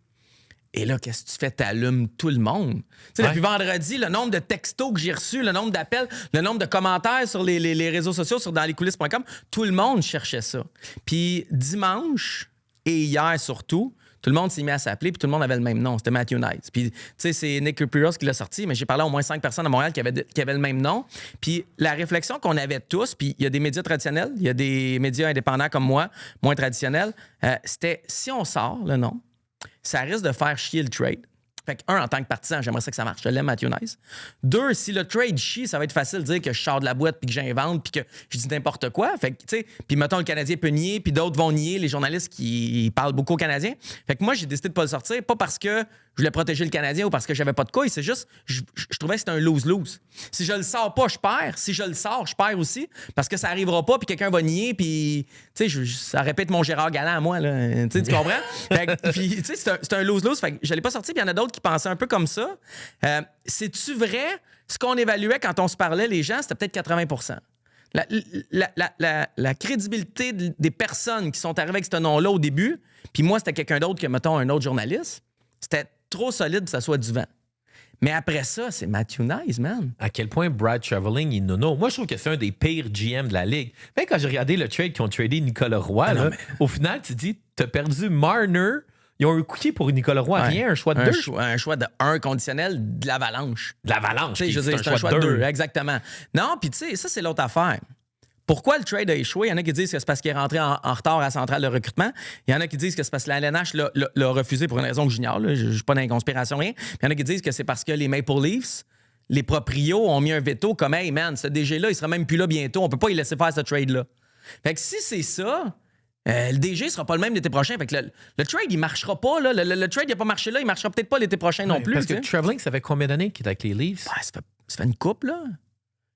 B: Et là, qu'est-ce que tu fais? T'allumes tout le monde. Depuis vendredi, le nombre de textos que j'ai reçus, le nombre d'appels, le nombre de commentaires sur les réseaux sociaux, sur danslescoulisses.com, tout le monde cherchait ça. Puis dimanche et hier surtout, tout le monde s'est mis à s'appeler, puis tout le monde avait le même nom. C'était Matthew Nice. Puis, tu sais, c'est Nick Kupiros qui l'a sorti, mais j'ai parlé à au moins 5 personnes à Montréal qui avaient le même nom. Puis la réflexion qu'on avait tous, puis il y a des médias traditionnels, il y a des médias indépendants comme moi, moins traditionnels, c'était si on sort le nom, ça risque de faire chier le trade. Fait que, en tant que partisan, j'aimerais ça que ça marche. Je l'aime, Matthew Nice. 2, si le trade chie, ça va être facile de dire que je sors de la boîte puis que j'invente puis que je dis n'importe quoi. Fait que, tu sais, puis mettons, le Canadien peut nier puis d'autres vont nier, les journalistes qui parlent beaucoup aux Canadiens. Fait que moi, j'ai décidé de pas le sortir, pas parce que je voulais protéger le Canadien ou parce que j'avais pas de couilles. C'est juste, je trouvais que c'était un lose-lose. Si je le sors pas, je perds. Si je le sors, je perds aussi parce que ça arrivera pas puis quelqu'un va nier puis, tu sais, ça répète mon Gérard Galland à moi, là. Tu comprends? Puis, tu sais, c'est un lose-lose. Fait que je l'ai pas sorti puis il y en a d'autres qui pensaient un peu comme ça. C'est-tu vrai? Ce qu'on évaluait quand on se parlait, les gens, c'était peut-être 80%. La crédibilité des personnes qui sont arrivées avec ce nom-là au début, puis moi, c'était quelqu'un d'autre que, mettons, un autre journaliste, c'était trop solide que ça soit du vent. Mais après ça, c'est Matthew Nice, man.
A: À quel point Brad Traveling, il nono. Moi, je trouve que c'est un des pires GM de la Ligue. Même quand j'ai regardé le trade qu'ils ont tradé Nicolas Roy, au final, tu dis, t'as perdu Marner. Ils ont un cookie pour Nicolas Roy. Rien, un choix de 2.
B: Un choix de 1 conditionnel de l'Avalanche.
A: De l'Avalanche.
B: Je veux dire, c'est un choix de 2. Exactement. Non, puis tu sais, ça, c'est l'autre affaire. Pourquoi le trade a échoué? Il y en a qui disent que c'est parce qu'il est rentré en retard à la centrale de recrutement. Il y en a qui disent que c'est parce que la LNH l'a refusé pour une raison que j'ignore. Je ne suis pas dans l'inconspiration, rien. Puis il y en a qui disent que c'est parce que les Maple Leafs, les proprios, ont mis un veto comme « Hey, man, ce DG-là, il sera même plus là bientôt. On peut pas y laisser faire ce trade-là. » Fait que si c'est ça... le DG sera pas le même l'été prochain. Fait que le trade, il marchera pas. Là. Le trade, il n'a pas marché là. Il marchera peut-être pas l'été prochain non plus.
A: Parce que Traveling, ça fait combien d'années qu'il est avec les Leafs?
B: Ça fait une couple, là.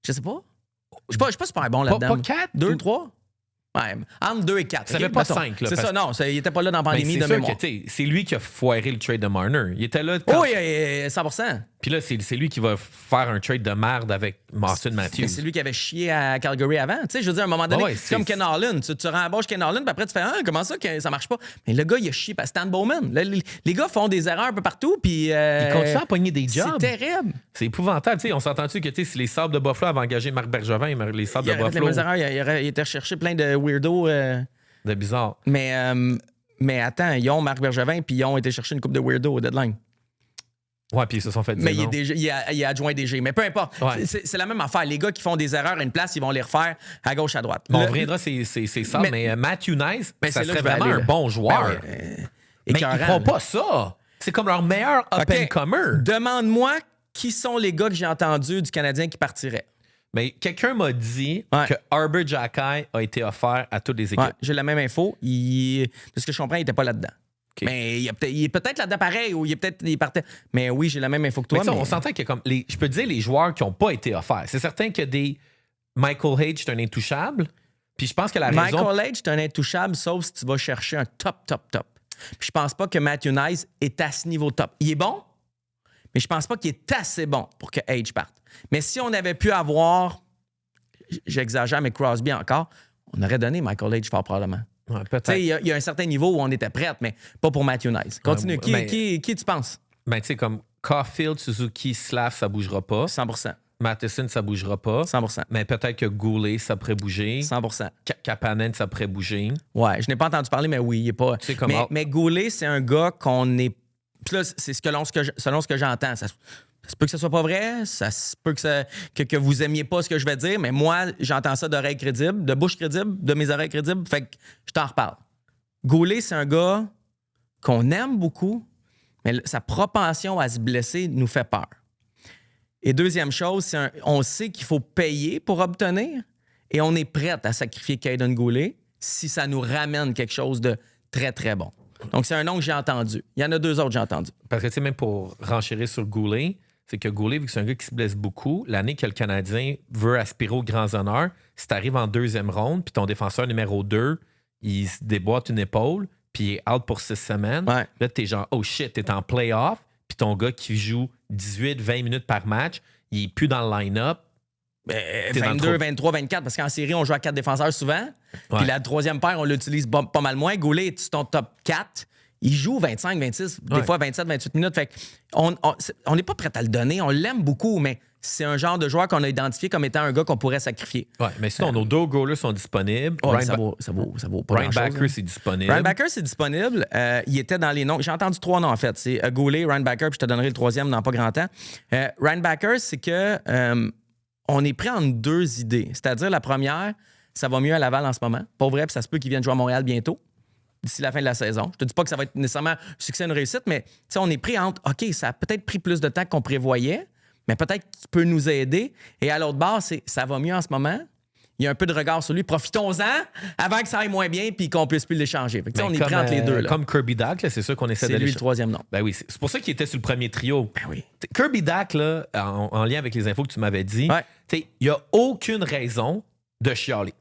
B: Je sais pas. Je suis pas super bon là-dedans.
A: Pas 4?
B: 2, 3? Ouais, entre 2 et 4.
A: Ça fait pas 5.
B: C'est ça, non. Il était pas là dans la pandémie de mémoire.
A: C'est lui qui a foiré le trade de Marner. Il était là
B: quand... Oui, 100%.
A: Puis là, c'est lui qui va faire un trade de merde avec Austin Matthews.
B: C'est lui qui avait chié à Calgary avant. Tu sais, je veux dire, à un moment donné, c'est comme Ken Holland. Tu rembauches Ken Holland, puis après, tu fais comment ça que ça marche pas? Mais le gars, il a chié par Stan Bowman. Les gars font des erreurs un peu partout, puis...
A: Ils continuent à pogner des jobs.
B: C'est terrible.
A: C'est épouvantable. T'sais, on s'entend-tu que si les Sables de Buffalo avaient engagé Marc Bergevin, les Sables de Buffalo...
B: Il était recherché plein de weirdos...
A: de bizarre.
B: Mais attends, ils ont Marc Bergevin, puis ils ont été chercher une coupe de weirdos au deadline.
A: Ouais, puis ils se sont fait dire
B: mais
A: non.
B: il est adjoint DG. Mais peu importe. Ouais. C'est la même affaire. Les gars qui font des erreurs à une place, ils vont les refaire à gauche, à droite.
A: On reviendra, c'est ça. Mais Matthew Nice, ça serait vraiment un bon joueur. Mais ils ne feront pas ça. C'est comme leur meilleur up-and-comer.
B: Demande-moi qui sont les gars que j'ai entendus du Canadien qui partiraient?
A: Mais quelqu'un m'a dit que Arber Xhekaj a été offert à toutes les équipes.
B: Ouais, j'ai la même info. De ce que je comprends, il n'était pas là-dedans. Okay. Mais il est peut-être là-dedans pareil, ou il partait. Mais oui, j'ai la même info que toi.
A: Mais on s'entend que comme je peux te dire les joueurs qui n'ont pas été offerts. C'est certain que des Michael Hage, c'est un intouchable. Puis je pense que la raison...
B: Michael Hage, c'est un intouchable, sauf si tu vas chercher un top. Puis je pense pas que Matthew Knies est à ce niveau top. Il est bon, mais je pense pas qu'il est assez bon pour que Hage parte. Mais si on avait pu avoir, j'exagère, mais Crosby encore, on aurait donné Michael Hage fort probablement.
A: Ouais, peut-être.
B: Il y a un certain niveau où on était prête, mais pas pour Matthew Knies. Continue. Qui tu penses?
A: Ben, tu sais, comme Caulfield, Suzuki, Slav, ça bougera pas.
B: 100%.
A: Matheson, ça bougera pas.
B: 100%.
A: Mais peut-être que Goulet, ça pourrait bouger.
B: 100%.
A: Kapanen, ça pourrait bouger.
B: Ouais, je n'ai pas entendu parler, mais oui, il est pas... Mais Goulet, c'est un gars qu'on est... Puis là, c'est selon ce que j'entends. Ça se peut que ce soit pas vrai, ça se peut que vous aimiez pas ce que je vais dire, mais moi, j'entends ça d'oreilles crédibles, de bouche crédible, de mes oreilles crédibles, fait que je t'en reparle. Goulet, c'est un gars qu'on aime beaucoup, mais sa propension à se blesser nous fait peur. Et deuxième chose, on sait qu'il faut payer pour obtenir et on est prêt à sacrifier Caden Goulet si ça nous ramène quelque chose de très, très bon. Donc, c'est un nom que j'ai entendu. Il y en a 2 autres que j'ai entendu.
A: Parce que, tu sais, même pour renchérir sur Goulet, c'est que Goulet, vu que c'est un gars qui se blesse beaucoup, l'année que le Canadien veut aspirer aux grands honneurs, si tu arrives en 2e ronde, puis ton défenseur numéro 2, il se déboîte une épaule, puis il est out pour 6 semaines, là, t'es genre, oh shit, t'es en playoff, puis ton gars qui joue 18-20 minutes par match, il est plus dans le line-up.
B: 22, 23, 24, parce qu'en série, on joue à 4 défenseurs souvent. Puis la 3e paire, on l'utilise pas mal moins. Goulet est ton top 4. Il joue 25, 26, des fois 27, 28 minutes. Fait on n'est pas prêt à le donner. On l'aime beaucoup, mais c'est un genre de joueur qu'on a identifié comme étant un gars qu'on pourrait sacrifier.
A: Ouais, mais sinon, nos 2 goalers sont disponibles.
B: Ça vaut pas
A: Ryan Backer, c'est disponible.
B: Ryan Backer, c'est disponible. Il était dans les noms. J'ai entendu 3 noms, en fait. C'est Goulet, Ryan Backer, puis je te donnerai le 3e dans pas grand temps. Ryan Backer, c'est que on est pris entre 2 idées. C'est-à-dire, la première, ça va mieux à Laval en ce moment. Pas vrai, puis ça se peut qu'il vienne jouer à Montréal bientôt, d'ici la fin de la saison. Je te dis pas que ça va être nécessairement un succès, une réussite, mais on est pris entre, OK, ça a peut-être pris plus de temps qu'on prévoyait, mais peut-être qu'il peut nous aider. Et à l'autre bord, ça va mieux en ce moment. Il y a un peu de regard sur lui. Profitons-en avant que ça aille moins bien puis qu'on puisse plus l'échanger. On est pris entre les deux. Là.
A: Comme Kirby Dach, c'est sûr qu'on essaie d'aller...
B: C'est lui le 3e nom.
A: Ben oui, c'est pour ça qu'il était sur le premier trio.
B: Ben oui.
A: Kirby Dach, là, en lien avec les infos que tu m'avais dit, il n'y a aucune raison de chialer.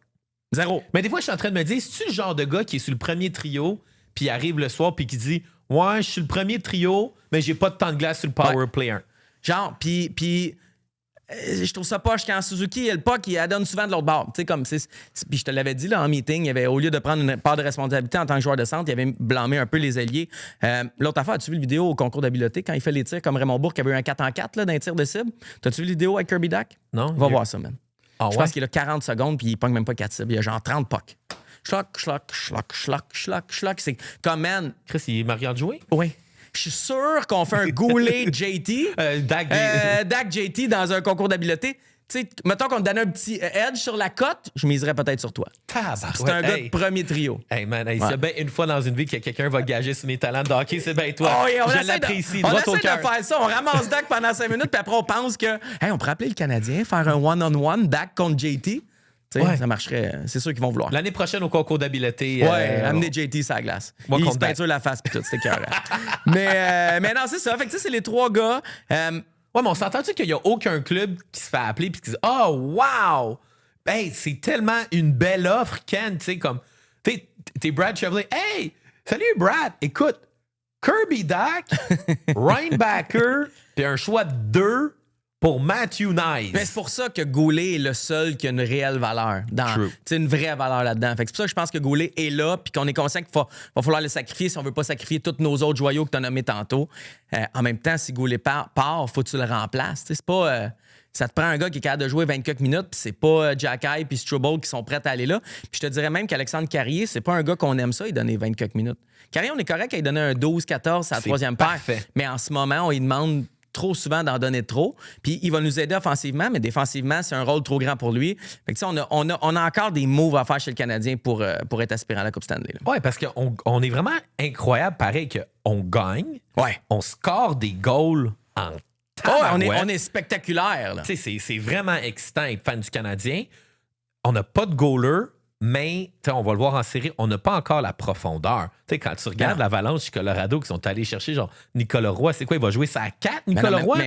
B: 0.
A: Mais des fois, je suis en train de me dire, c'est-tu le genre de gars qui est sur le premier trio puis arrive le soir puis qui dit « Ouais, je suis le premier trio, mais j'ai pas de temps de glace sur le power play 1. »
B: Genre, puis je trouve ça poche quand Suzuki, le puck, il donne souvent de l'autre bord. Tu sais, comme puis je te l'avais dit là, en meeting, il avait, au lieu de prendre une part de responsabilité en tant que joueur de centre, il avait blâmé un peu les ailiers. L'autre affaire, as-tu vu la vidéo au concours d'habileté quand il fait les tirs comme Raymond Bourque qui avait eu un 4-en-4 là, d'un tir de cible? T'as-tu vu la vidéo avec Kirby Dach?
A: Non.
B: Va voir ça, man. Je pense qu'il a 40 secondes puis il pogne même pas 4 cibles. Il a genre 30 pucks. Schlock. C'est comme, man.
A: Chris, il est marié de jouer?
B: Oui. Je suis sûr qu'on fait un Goulet JT. Dak JT dans un concours d'habileté. Tu sais, mettons qu'on te donnait un petit edge sur la cote, je miserais peut-être sur toi. C'est un gars de premier trio.
A: Hey man, c'est bien une fois dans une vie que quelqu'un va gager sur mes talents de hockey, c'est bien toi.
B: Oh, yeah,
A: je l'apprécie.
B: On essaie de faire ça. On ramasse Dak pendant 5 minutes, puis après on pense que on pourrait appeler le Canadien, faire un one-on-one, Dak contre JT. Ça marcherait. C'est sûr qu'ils vont vouloir.
A: L'année prochaine, au concours d'habileté.
B: Amener JT sur la glace. Il se peinture la face puis tout, c'était cœur. mais non, c'est ça. Fait que c'est les 3 gars.
A: Ouais, mais on s'entend-tu qu'il n'y a aucun club qui se fait appeler puis qui dit « Oh, wow! Hey, c'est tellement une belle offre, Ken! » Tu sais, comme, t'es Brad Chevalier. « Hey! Salut, Brad! Écoute, Kirby Dach, Ryan Backer, puis un choix de 2 pour Matthew Knies. »
B: Mais c'est pour ça que Goulet est le seul qui a une réelle valeur. Une vraie valeur là-dedans. Fait que c'est pour ça que je pense que Goulet est là puis qu'on est conscient qu'il va falloir le sacrifier si on veut pas sacrifier tous nos autres joyaux que tu as nommés tantôt. En même temps, si Goulet part, faut que tu le remplaces. C'est pas... ça te prend un gars qui est capable de jouer 24 minutes, puis c'est pas Xhekaj puis Struble qui sont prêts à aller là. Puis je te dirais même qu'Alexandre Carrier, c'est pas un gars qu'on aime ça, il donnait 24 minutes. Carrier, on est correct qu'il donné un 12-14 à la 3e paire. Mais en ce moment, on lui demande trop souvent d'en donner trop. Puis il va nous aider offensivement, mais défensivement, c'est un rôle trop grand pour lui. Fait que on a encore des moves à faire chez le Canadien pour être aspirant à la Coupe Stanley.
A: Oui, parce qu'on est vraiment incroyable, pareil, qu'on gagne, on score des goals en
B: on est spectaculaire.
A: C'est vraiment excitant être fan du Canadien. On n'a pas de goaler, mais on va le voir en série, on n'a pas encore la profondeur. T'sais, quand tu regardes l'Avalanche Colorado qui sont allés chercher genre Nicolas Roy, c'est quoi? Il va jouer ça à 4, Nicolas Roy?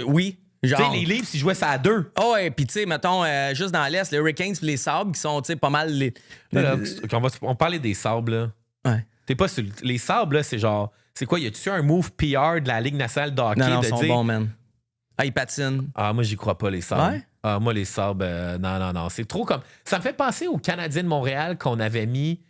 B: Oui.
A: Genre... les Leafs, ils jouaient ça à 2.
B: Oh, et puis tu sais, mettons, juste dans l'Est, les Hurricanes et les Sabres qui sont pas mal
A: on parlait des Sabres, là.
B: Ouais.
A: T'es pas sur... Les Sabres, là, c'est genre... C'est quoi? Y a-tu un move PR de la Ligue nationale de hockey?
B: Non, ils sont bons, man. Ah, ils patinent.
A: Ah, moi, j'y crois pas, les Sabres.
B: Ouais?
A: Ah, moi, les Sabres, non. C'est trop comme... Ça me fait penser aux Canadiens de Montréal qu'on avait mis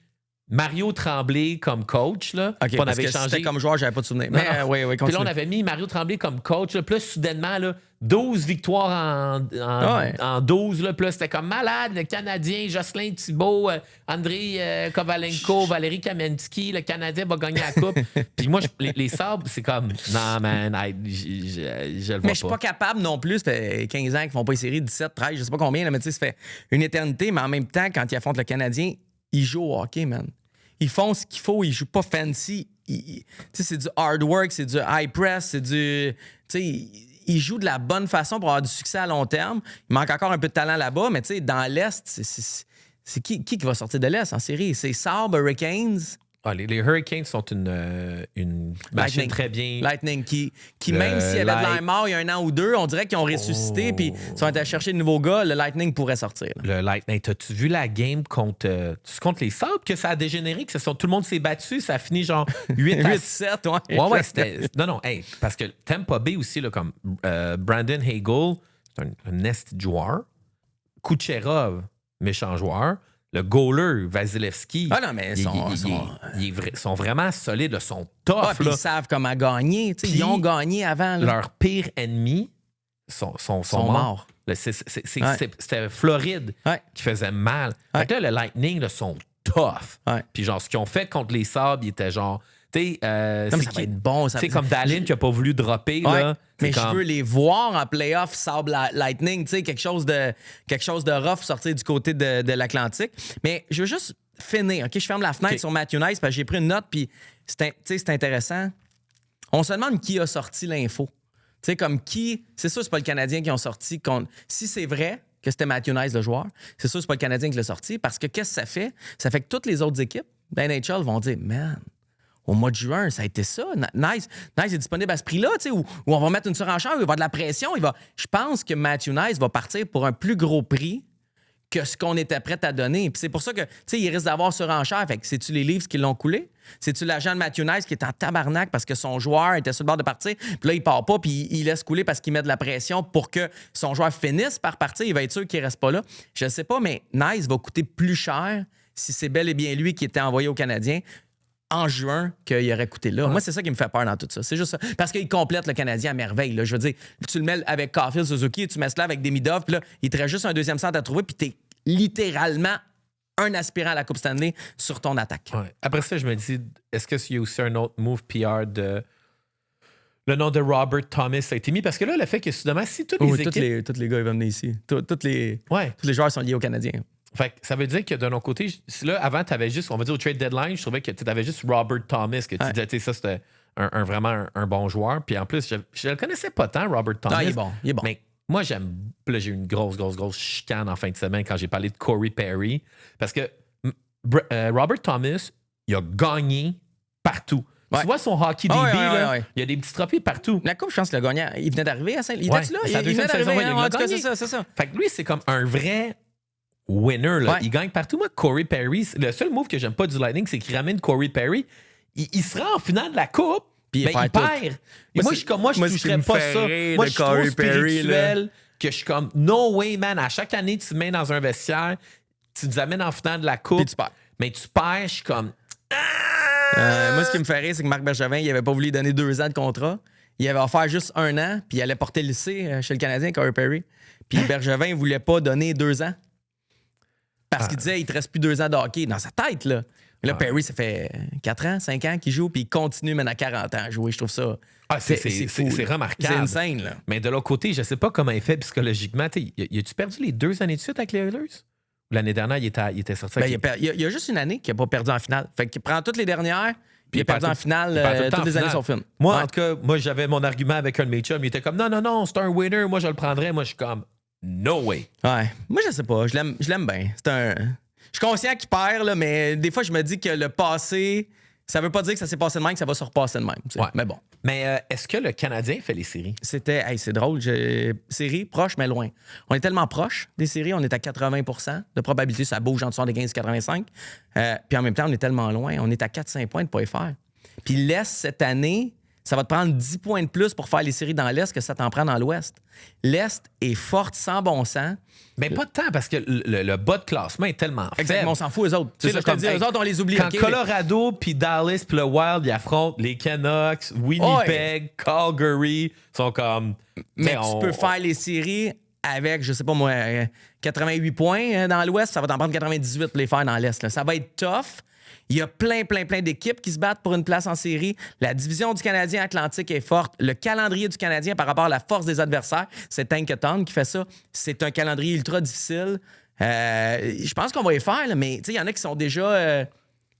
A: Mario Tremblay comme coach, là.
B: OK,
A: qu'on
B: parce
A: avait
B: que
A: changé.
B: c'était comme joueur, j'avais pas de souvenir. Mais oui, continue.
A: Puis là, on avait mis Mario Tremblay comme coach. Là. Puis là, soudainement, là, 12 victoires en 12. Là. Puis là, c'était comme malade. Le Canadien, Jocelyn Thibault, Andrei Kovalenko, Valérie Kamensky. Le Canadien va gagner la Coupe. Puis moi, les Sabres, c'est comme... Non, man, je le vois pas.
B: Mais je suis pas capable non plus. Ça fait 15 ans qu'ils font pas les séries, 17, 13, je sais pas combien. Là, mais tu sais, ça fait une éternité. Mais en même temps, quand ils affrontent le Canadien, ils jouent au hockey, man. Ils font ce qu'il faut, ils jouent pas fancy. C'est du hard work, c'est du high press, c'est du... Ils jouent de la bonne façon pour avoir du succès à long terme. Il manque encore un peu de talent là-bas, mais dans l'Est, c'est qui va sortir de l'Est en série? C'est Sabres, Hurricanes...
A: Ah, les Hurricanes sont une machine très bien.
B: Lightning, qui même s'il y avait de l'air mort il y a un an ou deux, on dirait qu'ils ont ressuscité puis ils sont allés chercher de nouveaux gars. Le Lightning pourrait sortir. Là.
A: Le Lightning, t'as-tu vu la game contre les Sabres que ça a dégénéré? Tout le monde s'est battu, ça a fini genre 8-7. Ouais, c'était... Non, hey, parce que Tampa Bay aussi, là, comme Brandon Hagel, c'est un nasty joueur. Kucherov, méchant joueur. Le goaler, Vasilevski.
B: Ah non, mais
A: ils sont vraiment solides, là, sont tough.
B: Ils savent comment gagner. Ils ont gagné avant. Là.
A: Leur pire ennemi sont morts. C'était Floride qui faisait mal. Fait que là, le Lightning là, sont tough. Puis genre, ce qu'ils ont fait contre les Sabres, ils étaient genre...
B: ça va être bon.
A: C'est comme Dallin qui n'a pas voulu dropper. Là,
B: mais je veux les voir en playoff, Sabre Lightning, quelque chose de rough sortir du côté de l'Atlantique. Mais je veux juste finir. OK, je ferme la fenêtre sur Matthew Nice parce que j'ai pris une note puis c'est intéressant. On se demande qui a sorti l'info. Tu sais, comme qui... C'est sûr, c'est pas le Canadien qui ont sorti. Si c'est vrai que c'était Matthew Nice, le joueur, c'est sûr, c'est pas le Canadien qui l'a sorti parce que qu'est-ce que ça fait? Ça fait que toutes les autres équipes d'NHL vont dire « Man... » Au mois de juin, ça a été ça. Nice est disponible à ce prix-là, où on va mettre une surenchère, où il va y avoir de la pression. Je pense que Matthew Nice va partir pour un plus gros prix que ce qu'on était prêt à donner. Puis c'est pour ça que, il risque d'avoir surenchère. Fait que c'est-tu les Leafs qui l'ont coulé? C'est-tu l'agent de Matthew Nice qui est en tabarnak parce que son joueur était sur le bord de partir? Puis là, il part pas, puis il laisse couler parce qu'il met de la pression pour que son joueur finisse par partir. Il va être sûr qu'il reste pas là. Je sais pas, mais Nice va coûter plus cher si c'est bel et bien lui qui était envoyé aux Canadiens en juin qu'il aurait coûté là. Moi, c'est ça qui me fait peur dans tout ça. C'est juste ça. Parce qu'il complète le Canadien à merveille. Là. Je veux dire, tu le mets avec Caulfield, Suzuki, tu mets cela avec Demidov, puis là, il te reste juste un deuxième centre à trouver, puis t'es littéralement un aspirant à la Coupe Stanley sur ton attaque.
A: Ouais. Après ça, je me dis, est-ce qu'il y a aussi un autre move PR de... Le nom de Robert Thomas a été mis? Parce que là, le fait que, soudainement, si toutes les équipes...
B: Tous les gars, ils vont venir ici. Tous les joueurs sont liés aux Canadiens.
A: Fait que ça veut dire que de notre côté, là, avant, tu avais juste, on va dire au trade deadline, je trouvais que tu avais juste Robert Thomas, que tu disais, tu sais, ça, c'était vraiment un bon joueur. Puis en plus, je le connaissais pas tant, Robert Thomas.
B: Il est bon.
A: Mais moi, j'aime. Là, j'ai eu une grosse chicane en fin de semaine quand j'ai parlé de Corey Perry. Parce que Robert Thomas, il a gagné partout. Ouais. Tu vois son hockey DB, il y a des petits trophées partout.
B: La coupe, je pense qu'il a gagné. Il venait d'arriver à Saint-Louis. Il était là?
A: Il venait d'arriver.
B: C'est ça.
A: Fait que lui, c'est comme un vrai winner. Là. Il gagne partout. Moi, Corey Perry, le seul move que j'aime pas du Lightning, c'est qu'il ramène Corey Perry. Il se rend en finale de la coupe, mais il perd. Et moi, je toucherais pas ça. Moi, je suis trop spirituel que je suis comme, no way, man. À chaque année, tu te mets dans un vestiaire, tu nous amènes en finale de la coupe,
B: puis tu perds.
A: Mais tu perds, je suis comme...
B: moi, ce qui me fait rire, c'est que Marc Bergevin, il avait pas voulu lui donner 2 ans de contrat. Il avait offert juste 1 an, puis il allait porter le lycée chez le Canadien, Corey Perry. Puis Bergevin, il voulait pas donner 2 ans. Parce qu'il disait, il te reste plus 2 ans de hockey dans sa tête, là. Mais là, Perry, ça fait 4 ans, 5 ans qu'il joue, puis il continue même à 40 ans à jouer. Je trouve ça...
A: c'est remarquable.
B: C'est insane, là.
A: Mais de l'autre côté, je sais pas comment il fait psychologiquement. Il a-tu perdu les 2 années de suite avec les Oilers? L'année dernière, il était sorti avec...
B: Il y a juste une année qu'il n'a pas perdu en finale. Fait qu'il prend toutes les dernières, Puis il a perdu en finale toutes les années sur film.
A: Moi, en tout cas, j'avais mon argument avec un de mes chums. Il était comme, non, c'est un winner. Moi, je le prendrais. Moi, je suis comme, no way.
B: Ouais. Moi, je sais pas. Je l'aime bien. Je suis conscient qu'il perd, là, mais des fois, je me dis que le passé, ça veut pas dire que ça s'est passé de même, que ça va se repasser de même.
A: Ouais.
B: Mais bon.
A: Mais est-ce que le Canadien fait les séries?
B: C'est drôle. Séries proches, mais loin. On est tellement proche des séries, on est à 80% de probabilité, ça bouge en dessous des 15 et 85. Puis en même temps, on est tellement loin, on est à 4-5 points de ne pas y faire. Puis l'Est, cette année, ça va te prendre 10 points de plus pour faire les séries dans l'Est que ça t'en prend dans l'Ouest. L'Est est forte sans bon sens.
A: Mais pas de temps, parce que le bas de classement est tellement faible.
B: Exactement, on s'en fout, eux autres.
A: C'est ça,
B: je te dis, eux autres, on les oublie.
A: Quand Colorado, puis Dallas, puis le Wild, ils affrontent les Canucks, Winnipeg, Calgary, sont comme...
B: Mais tu peux faire les séries avec, je sais pas moi, 88 points dans l'Ouest, ça va t'en prendre 98 pour les faire dans l'Est. Là. Ça va être tough. Il y a plein d'équipes qui se battent pour une place en série. La division du Canadien Atlantique est forte. Le calendrier du Canadien par rapport à la force des adversaires, c'est Tankathon qui fait ça. C'est un calendrier ultra difficile. Je pense qu'on va y faire, là, mais il y en a qui sont déjà...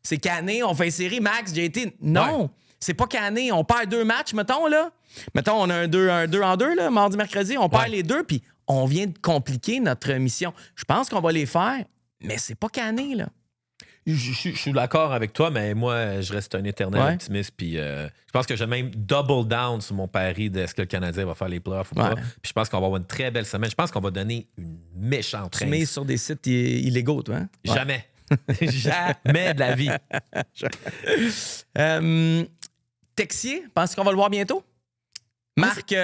B: c'est canné, on fait une série, Max, j'ai été... Non, c'est pas canné. On perd 2 matchs, mettons, là. Mettons, on a un 2 en 2, là, mardi, mercredi. On perd les 2, puis on vient de compliquer notre mission. Je pense qu'on va les faire, mais c'est pas canné, là.
A: Je suis d'accord avec toi, mais moi, je reste un éternel optimiste. Puis je pense que j'ai même double down sur mon pari de est-ce que le Canadien va faire les playoffs ou pas. Puis je pense qu'on va avoir une très belle semaine. Je pense qu'on va donner une méchante race.
B: Tu mets sur des sites illégaux, toi, hein?
A: Jamais. Jamais de la vie.
B: Texier, penses qu'on va le voir bientôt? Marque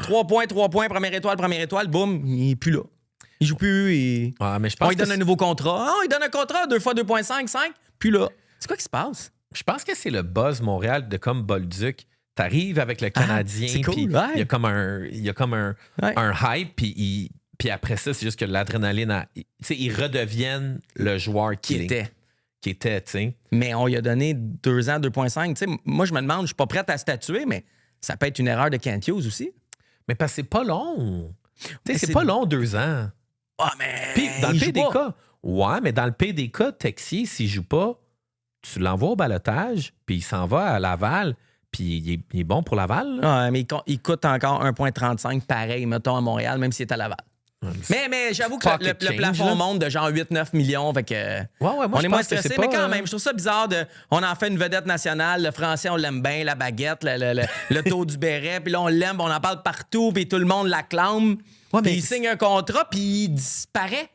B: 3 points, première étoile, boum, il est plus là. Il joue plus.
A: Mais je pense
B: il donne un nouveau contrat. Il donne un contrat 2 fois 2,5, 5. Puis là, c'est quoi qui se passe?
A: Je pense que c'est le buzz Montréal de comme Bolduc. T'arrives avec le Canadien.
B: C'est cool,
A: il y a comme un hype. Puis après ça, c'est juste que l'adrénaline... ils redeviennent le joueur qui était, tu sais.
B: Mais on lui a donné 2 ans, 2,5. Tu sais, moi, je me demande, je suis pas prête à statuer, mais ça peut être une erreur de Kent Hughes aussi.
A: Mais parce que c'est pas long. Tu sais, c'est pas long, 2 ans.
B: Ah, mais.
A: Puis dans le PDK, mais dans le PDK, Texier, s'il joue pas, tu l'envoies au balotage, puis il s'en va à Laval, puis il est bon pour Laval.
B: Ouais, mais il coûte encore 1,35 pareil, mettons, à Montréal, même s'il est à Laval. Mais j'avoue que le plafond monte de genre 8-9 millions. Fait que
A: moi,
B: on est moins stressé, mais quand même, je trouve ça bizarre. On en fait une vedette nationale. Le français, on l'aime bien, la baguette, le taux du béret. Puis là, on l'aime, on en parle partout, puis tout le monde l'acclame. Puis il signe un contrat, puis il disparaît.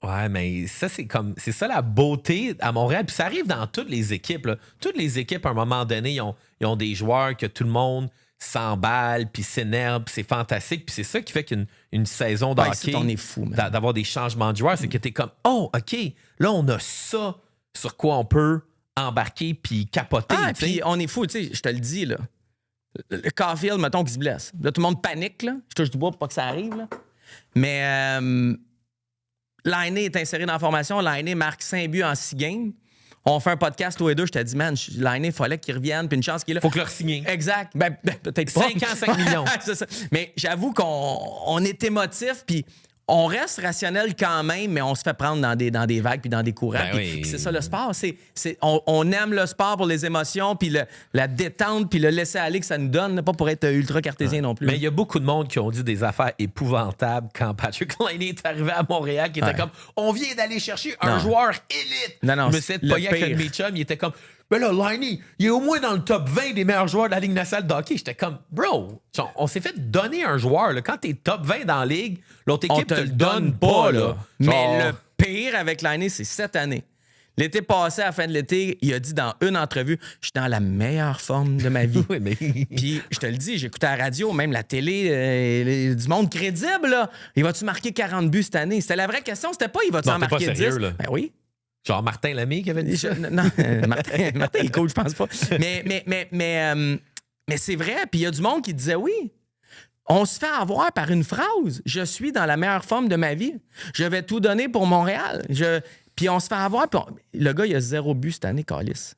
A: Ouais, mais ça, c'est ça la beauté à Montréal. Puis ça arrive dans toutes les équipes. Là. Toutes les équipes, à un moment donné, ils ont des joueurs que tout le monde s'emballe, puis s'énerve, puis c'est fantastique. Puis c'est ça qui fait qu'une saison de hockey,
B: on est fou,
A: d'avoir des changements de joueurs, c'est que t'es comme, oh, OK, là, on a ça sur quoi on peut embarquer puis capoter.
B: Puis on est fou, tu sais, je te le dis, là. Le Caulfield, mettons, qui se blesse. Là, tout le monde panique, là. Je touche du bois pour pas que ça arrive, là. Mais Laine est inséré dans la formation. Laine marque 5 buts en 6 games. On fait un podcast tous les deux. Je t'ai dit, man, Laine, il fallait qu'il revienne. Puis une chance qu'il est là.
A: Faut que leur signe.
B: Exact. Ben, peut-être pas.
A: 5 ans, 5 millions.
B: C'est ça. Mais j'avoue qu'on est émotif. Puis on reste rationnel quand même, mais on se fait prendre dans des vagues puis dans des courants. Puis c'est ça le sport. On aime le sport pour les émotions, puis la détente, puis le laisser-aller que ça nous donne, pas pour être ultra cartésien non plus.
A: Mais il y a beaucoup de monde qui ont dit des affaires épouvantables quand Patrick Laine est arrivé à Montréal, qui était comme, on vient d'aller chercher un joueur élite.
B: Non,
A: je me suis pogné avec un de mes chums, il était comme, ben là, Laine, il est au moins dans le top 20 des meilleurs joueurs de la Ligue nationale de hockey. J'étais comme, bro, on s'est fait donner un joueur. Là. Quand t'es top 20 dans la Ligue, l'autre équipe te le donne pas. Là.
B: Mais le pire avec Laine, c'est cette année. L'été passé, à la fin de l'été, il a dit dans une entrevue, je suis dans la meilleure forme de ma vie. Puis, je te le dis, j'écoutais à la radio, même la télé, du monde crédible. Là. Il va-tu marquer 40 buts cette année? C'était la vraie question. C'était pas, il va-tu en marquer 10?
A: Sérieux, là.
B: Ben oui.
A: Genre Martin Lemay qui avait dit ça?
B: Non, Martin est cool, je pense pas. Mais c'est vrai, puis il y a du monde qui disait oui. On se fait avoir par une phrase. Je suis dans la meilleure forme de ma vie. Je vais tout donner pour Montréal. Puis on se fait avoir. Le gars, il a 0 but cette année, Callis.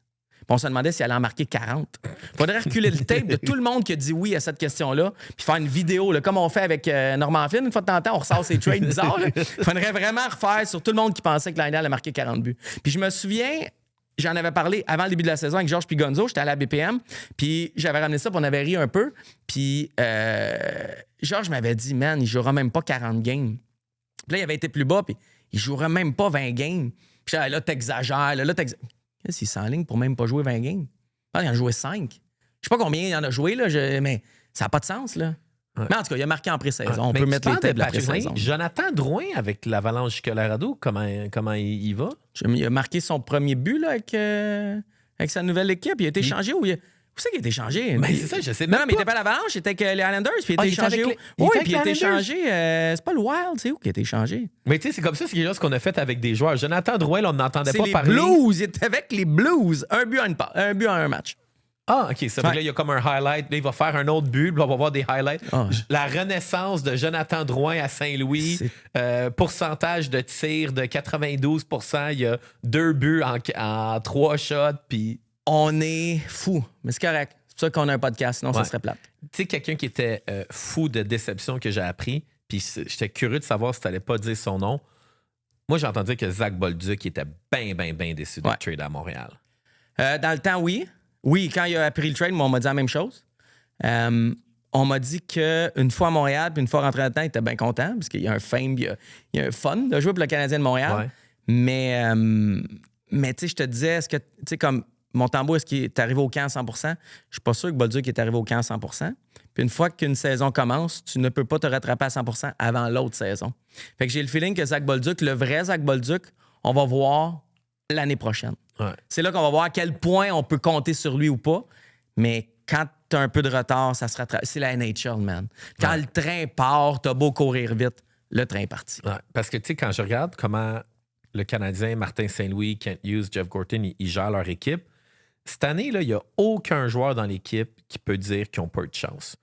B: On se demandait s'il allait en marquer 40. Il faudrait reculer le tape de tout le monde qui a dit oui à cette question-là, puis faire une vidéo, là, comme on fait avec Norman Flynn. Une fois de temps en temps, on ressort ses trades bizarres. Il faudrait vraiment refaire sur tout le monde qui pensait que Laine allait marquer 40 buts. Puis je me souviens, j'en avais parlé avant le début de la saison avec Georges puis Gonzo. J'étais à la BPM. Puis j'avais ramené ça, puis on avait ri un peu. Puis Georges m'avait dit, man, il jouera même pas 40 games. Puis là, il avait été plus bas, puis il jouera même pas 20 games. Puis là, t'exagères. Qu'est-ce qu'il s'enligne pour même pas jouer 20 games? Il en a joué 5. Je sais pas combien il en a joué, là, mais ça n'a pas de sens, là. Ouais. Mais en tout cas, il a marqué en pré-saison. On peut mettre les têtes de la pré-saison.
A: Jonathan Drouin avec l'Avalanche du Colorado, comment il va?
B: Il a marqué son premier but là, avec sa nouvelle équipe. Il a été échangé où c'est qu'il a été échangé?
A: Mais c'est ça, je sais
B: même pas. Mais il était pas à l'Avalanche, il était avec les Islanders, puis il a été échangé où? Oui, puis il a été échangé. C'est pas le Wild, c'est où qu'il a été échangé?
A: Mais tu sais, c'est comme ça, c'est quelque chose qu'on a fait avec des joueurs. Jonathan Drouin, là, on n'entendait pas parler.
B: C'est les Blues, il était avec les Blues. Un but en un match.
A: Ah, OK. Ça veut dire là, il y a comme un highlight. Là, il va faire un autre but. Puis on va voir des highlights. La renaissance de Jonathan Drouin à Saint-Louis. Pourcentage de tir de 92 %. Il y a 2 buts en 3 shots. Puis...
B: On est fou. Mais c'est correct. C'est pour ça qu'on a un podcast. Sinon, ça serait plate.
A: Tu sais, quelqu'un qui était fou de déception que j'ai appris. Puis j'étais curieux de savoir si tu n'allais pas dire son nom. Moi, j'ai entendu que Zach Bolduc était bien déçu de trade à Montréal.
B: Dans le temps, oui. Oui, quand il a appris le trade, moi, on m'a dit la même chose. On m'a dit qu'une fois à Montréal, puis une fois rentré là-dedans, il était bien content, parce qu'il y a un fame, il y a un fun de jouer pour le Canadien de Montréal.
A: Ouais.
B: Mais tu sais, je te disais, est-ce que, tu sais, comme Montembeault, est-ce qu'il est arrivé au camp à 100 %? Je suis pas sûr que Bolduc est arrivé au camp à 100 %. Puis une fois qu'une saison commence, tu ne peux pas te rattraper à 100 % avant l'autre saison. Fait que j'ai le feeling que Zach Bolduc, le vrai Zach Bolduc, on va voir l'année prochaine.
A: Ouais.
B: C'est là qu'on va voir à quel point on peut compter sur lui ou pas. Mais quand tu as un peu de retard, ça se rattrape. C'est la NHL, man. Quand le train part, t'as beau courir vite, le train est parti.
A: Ouais. Parce que, tu sais, quand je regarde comment le Canadien, Martin Saint-Louis, Kent Hughes, Jeff Gorton, ils gèrent leur équipe, cette année, là, il n'y a aucun joueur dans l'équipe qui peut dire qu'ils n'ont pas eu de chance.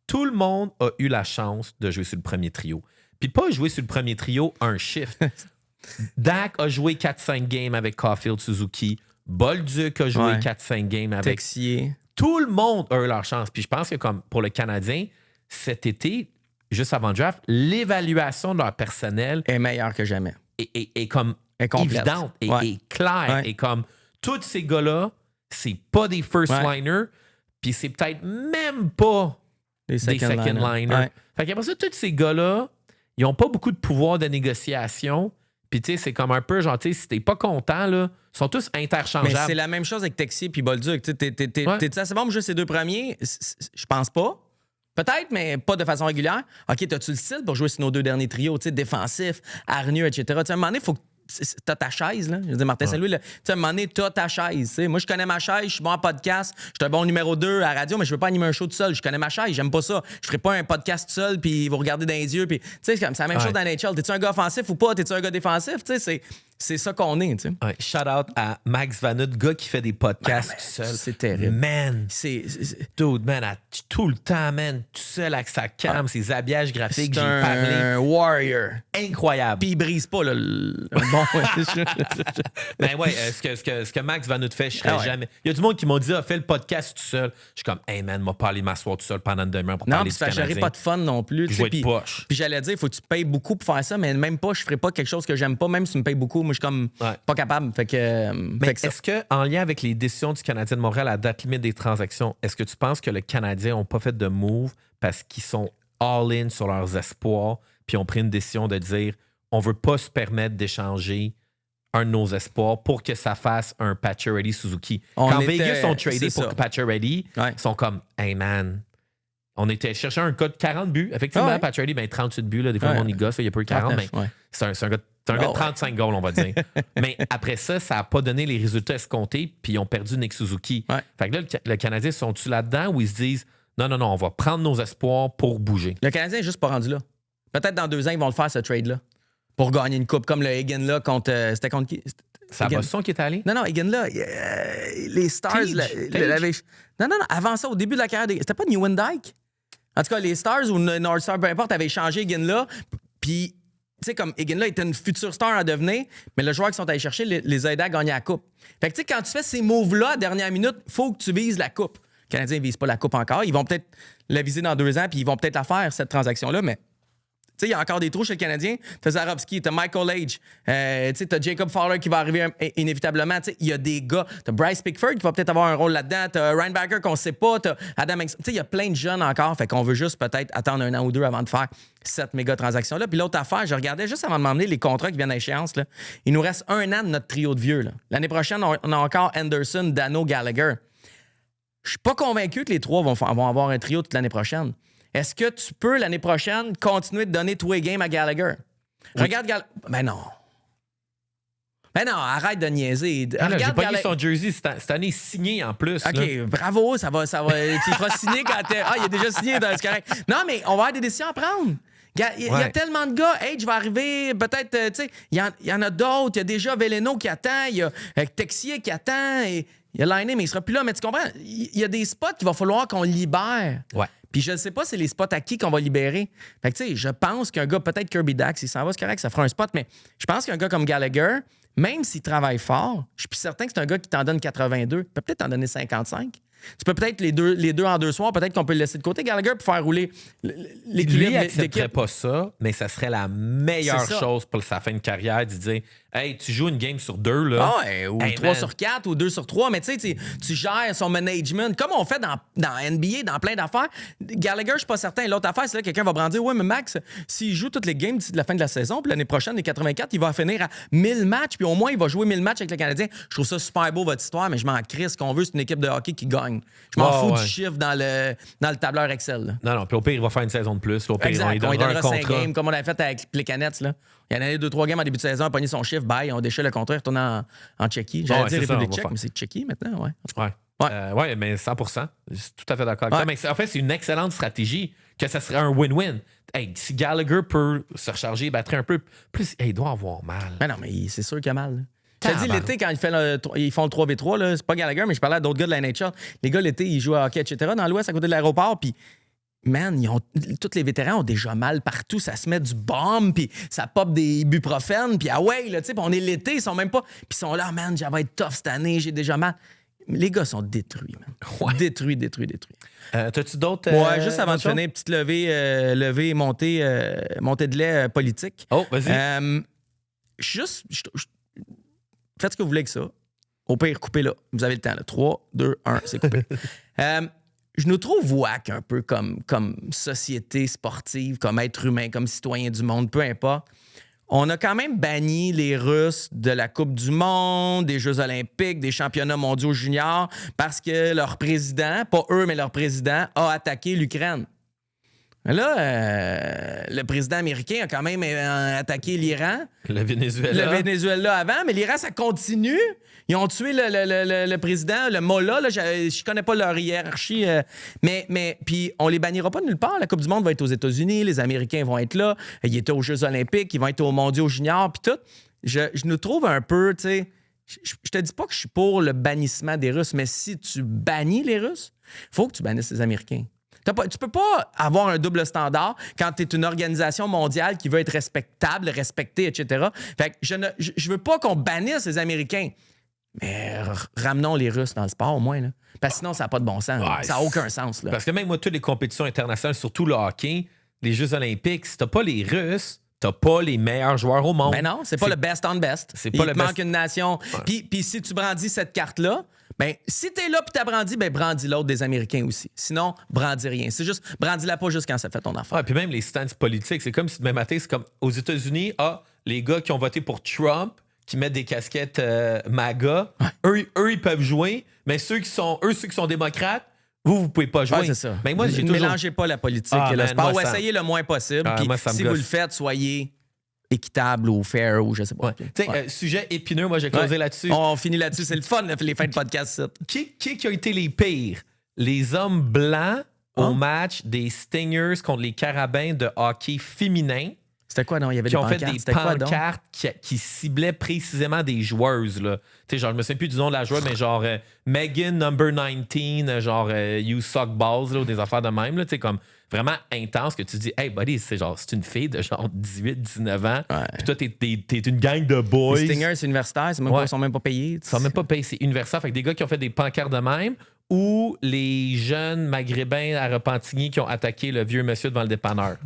A: Tout le monde a eu la chance de jouer sur le premier trio. Puis pas jouer sur le premier trio un shift. Dak a joué 4-5 games avec Caulfield Suzuki. Bolduc a joué 4-5 games avec...
B: Texier.
A: Tout le monde a eu leur chance. Puis je pense que comme pour le Canadien, cet été, juste avant le draft, l'évaluation de leur personnel...
B: est meilleure que jamais.
A: Est comme évidente et claire.
B: Ouais.
A: Et comme tous ces gars-là, c'est pas des first-liners, puis c'est peut-être même pas des second-liners. Ouais. Fait qu'après ça, tous ces gars-là, ils n'ont pas beaucoup de pouvoir de négociation. Puis, tu sais, c'est comme un peu genre, tu sais, si t'es pas content, là, ils sont tous interchangeables.
B: Mais c'est la même chose avec Texier puis Bolduc. T'es assez bon pour jouer ces deux premiers? Je pense pas. Peut-être, mais pas de façon régulière. OK, t'as-tu le style pour jouer sur nos 2 derniers trios, tu sais, défensif, hargneux, etc. Tu sais, à un moment donné, il faut que t'as ta chaise, là. Je veux dire, Martin Saint-Louis, tu sais, à un moment donné, t'as ta chaise. T'sais. Moi, je connais ma chaise, je suis bon en podcast, je suis un bon numéro 2 à la radio, mais je veux pas animer un show tout seul. Je connais ma chaise, j'aime pas ça. Je ferai pas un podcast tout seul, puis vous regardez dans les yeux, puis tu sais, c'est la même chose dans NHL. T'es-tu un gars offensif ou pas? T'es-tu un gars défensif? Tu sais, c'est ça qu'on est, tu sais.
A: Ouais, shout out à Max Vanut, gars qui fait des podcasts tout seul.
B: C'est terrible.
A: Man, dude, man, tout le temps, man, tout seul avec sa cam, ses habillages graphiques, j'ai parlé.
B: Un warrior.
A: Incroyable.
B: Puis il brise pas, là, bon.
A: Ben ouais, ce que Max Vanut fait, je serais jamais. Il y a du monde qui m'ont dit, fais le podcast tout seul. Je suis comme, hey man, m'a parlé m'asseoir tout seul pendant une demi-heure pour parler du Canadien. Non, puis
B: pas de fun non plus.
A: Je vais être poche.
B: Puis j'allais dire, il faut que tu payes beaucoup pour faire ça, mais même pas, je ferais pas quelque chose que j'aime pas, même si tu me payes beaucoup. Moi, je suis comme pas capable. Fait que.
A: Mais est-ce que, en lien avec les décisions du Canadien de Montréal à la date limite des transactions, est-ce que tu penses que le Canadien n'a pas fait de move parce qu'ils sont all-in sur leurs espoirs, puis ont pris une décision de dire, on veut pas se permettre d'échanger un de nos espoirs pour que ça fasse un Pacioretty Suzuki. Quand Vegas ont tradé pour Pacioretty, ils sont comme, hey man, on était chercher un gars de 40 buts. Effectivement, Pacioretty, 38 buts. Là, des fois, mon gosse, il n'y a pas eu 40, mais c'est un gars de 35 goals, on va dire. Mais après ça, ça n'a pas donné les résultats escomptés, puis ils ont perdu Nick Suzuki. Fait que là, le Canadien, sont-ils là-dedans où ils se disent, non, on va prendre nos espoirs pour bouger?
B: Le Canadien n'est juste pas rendu là. Peut-être dans 2 ans, ils vont le faire, ce trade-là. Pour gagner une coupe, comme le Hagen là contre. C'était contre qui?
A: C'est à Boston qui est allé?
B: Non, Hagen là, les Stars. Non, avant ça, au début de la carrière, c'était pas Newendike? En tout cas, les Stars ou North Star, peu importe, avaient changé Hagen là. Puis, tu sais, comme Hagen là était une future star à devenir, mais le joueur qui sont allés chercher les a aidés à gagner la coupe. Fait que, tu sais, quand tu fais ces moves-là à dernière minute, il faut que tu vises la coupe. Les Canadiens ne visent pas la coupe encore. Ils vont peut-être la viser dans 2 ans, puis ils vont peut-être la faire, cette transaction-là, mais Il y a encore des trous chez le Canadien. T'as Zarovski, t'as Michael Age, t'as Jacob Fowler qui va arriver inévitablement. Il y a des gars. T'as Bryce Pickford qui va peut-être avoir un rôle là-dedans. T'as Ryan Backer qu'on sait pas. T'as Adam Engstrom. Il y a plein de jeunes encore. Fait qu'on veut juste peut-être attendre 1 an ou 2 avant de faire cette méga transaction-là. Puis l'autre affaire, je regardais juste avant de m'emmener les contrats qui viennent à échéance. Là. Il nous reste 1 an de notre trio de vieux. Là. L'année prochaine, on a encore Anderson, Dano, Gallagher. Je suis pas convaincu que les trois vont avoir un trio toute l'année prochaine. Est-ce que tu peux, l'année prochaine, continuer de donner tous les games à Gallagher? Oui. Regarde Gallagher. Ben non. Ben non, arrête de niaiser.
A: J'ai pas mis son jersey cette année signé en plus.
B: OK, là. Bravo, ça va. Tu feras signer quand t'es... Ah, il est déjà signé, c'est correct. Non, mais on va avoir des décisions à prendre. Il y a tellement de gars. Age va arriver, peut-être, tu sais, il y en a d'autres. Il y a déjà Veleno qui attend, il y a Texier qui attend, et il y a Laine, mais il sera plus là. Mais tu comprends? Il y a des spots qu'il va falloir qu'on libère.
A: Ouais.
B: Puis je ne sais pas c'est les spots à qui qu'on va libérer. Fait que tu sais, je pense qu'un gars, peut-être Kirby Dax, il s'en va, c'est correct, ça fera un spot, mais je pense qu'un gars comme Gallagher, même s'il travaille fort, je suis certain que c'est un gars qui t'en donne 82. Il peut peut-être t'en donner 55. Tu peux peut-être les deux en 2 soirs, peut-être qu'on peut le laisser de côté, Gallagher, pour faire rouler l'équilibre.
A: Lui, il n'accepterait pas ça, mais ça serait la meilleure chose pour sa fin de carrière, de dire hey, tu joues une game sur 2, là.
B: Ouais, ou 3 sur 4, ou 2 sur 3, mais tu sais, tu gères son management, comme on fait dans NBA, dans plein d'affaires. Gallagher, je suis pas certain. L'autre affaire, c'est là quelqu'un va brandir ouais, mais Max, s'il joue toutes les games d'ici la fin de la saison, puis l'année prochaine, les 84, il va finir à 1000 matchs, puis au moins, il va jouer 1000 matchs avec le Canadien. Je trouve ça super beau, votre histoire, mais je m'en crisse. Ce qu'on veut, c'est une équipe de hockey qui gagne. Je m'en fous du chiffre dans le tableur Excel. Là.
A: Non, puis au pire, il va faire une saison de plus. Au pire,
B: exact.
A: On lui donnera
B: 5 games, comme on l'a fait avec les Canettes. Là. Il y en a eu 2-3 games en début de saison, on a pogné son chiffre, bye, on déchire le contrat, il retourne en Tchéquie. J'allais dire République tchèque, mais c'est Tchéquie maintenant, ouais.
A: Ouais, mais 100%. Je suis tout à fait d'accord avec toi. Mais en fait, c'est une excellente stratégie que ça serait un win-win. Hey, si Gallagher peut se recharger, battre un peu plus, il doit avoir mal.
B: Mais non, mais c'est sûr qu'il a mal. Je te dis, l'été, quand ils font le 3v3, là, c'est pas Gallagher, mais je parlais à d'autres gars de la NHL. Les gars, l'été, ils jouent à hockey, etc. Dans l'Ouest, à côté de l'aéroport, puis man, tous les vétérans ont déjà mal partout. Ça se met du bombe, puis ça pop des ibuprofènes, puis ah ouais, là, tu sais, on est l'été, ils sont même pas... Puis ils sont là, man, j'avais être tough cette année, j'ai déjà mal. Les gars sont détruits, man. Ouais. Détruits.
A: T'as-tu d'autres...
B: ouais, juste avant de finir, petite levée montée de lait politique.
A: Oh, vas-y.
B: Faites ce que vous voulez avec ça. Au pire, coupez-là. Vous avez le temps. Là. 3, 2, 1, c'est coupé. Je nous trouve wack un peu comme société sportive, comme être humain, comme citoyen du monde, peu importe. On a quand même banni les Russes de la Coupe du monde, des Jeux olympiques, des championnats mondiaux juniors, parce que leur président, pas eux, mais leur président, a attaqué l'Ukraine. Là, le président américain a quand même attaqué l'Iran.
A: Le Venezuela
B: avant, mais l'Iran, ça continue. Ils ont tué le président, le Mollah. Là, je connais pas leur hiérarchie. Mais puis on les bannira pas de nulle part. La Coupe du monde va être aux États-Unis. Les Américains vont être là. Ils étaient aux Jeux olympiques. Ils vont être aux mondiaux juniors. Puis tout. Je nous trouve un peu, tu sais... Je te dis pas que je suis pour le bannissement des Russes, mais si tu bannis les Russes, faut que tu bannisses les Américains. Tu peux pas avoir un double standard quand tu es une organisation mondiale qui veut être respectable, respectée, etc. Fait que je veux pas qu'on bannisse les Américains. Mais ramenons les Russes dans le sport, au moins. Là. Parce que sinon, ça n'a pas de bon sens. Ça n'a aucun sens. Là.
A: Parce que même moi, toutes les compétitions internationales, surtout le hockey, les Jeux olympiques, si t'as pas les Russes, t'as pas les meilleurs joueurs au monde.
B: Ben non, c'est pas le best on best.
A: Il te
B: manque une nation. Ouais. Puis si tu brandis cette carte-là, ben, si t'es là pis t'as brandi, ben brandis l'autre des Américains aussi. Sinon, brandis rien. C'est juste, brandis-la pas juste quand ça fait ton affaire.
A: Ouais, puis même les stances politiques, c'est comme si demain matin, c'est comme aux États-Unis, les gars qui ont voté pour Trump, qui mettent des casquettes MAGA, eux, ils peuvent jouer, mais ceux qui sont démocrates, vous pouvez pas jouer.
B: Ouais, c'est ça.
A: Ben, moi,
B: mélangez pas la politique et le sport. Essayez le moins possible. Puis si vous le faites, soyez équitable ou fair ou je sais pas.
A: Sujet épineux, moi j'ai closé là-dessus.
B: On finit là-dessus, c'est le fun, les fins de podcast.
A: Qui a été les pires? Les hommes blancs au match des Stingers contre les Carabins de hockey féminin.
B: C'était quoi, non? Il y avait
A: qui ont fait des pancartes qui ciblaient précisément des joueuses. Là. Genre, je me souviens plus du nom de la joueuse, mais genre Megan number 19, genre You Suck Balls, là, ou des affaires de même. Là, comme vraiment intense que tu dis, hey buddy, c'est une fille de genre 18-19 ans. Puis toi, t'es une gang de boys.
B: Les Stingers, c'est universitaire, ils sont même pas payés.
A: Ils sont même pas payés, c'est universitaire. Fait que des gars qui ont fait des pancartes de même, ou les jeunes maghrébins à Repentigny qui ont attaqué le vieux monsieur devant le dépanneur.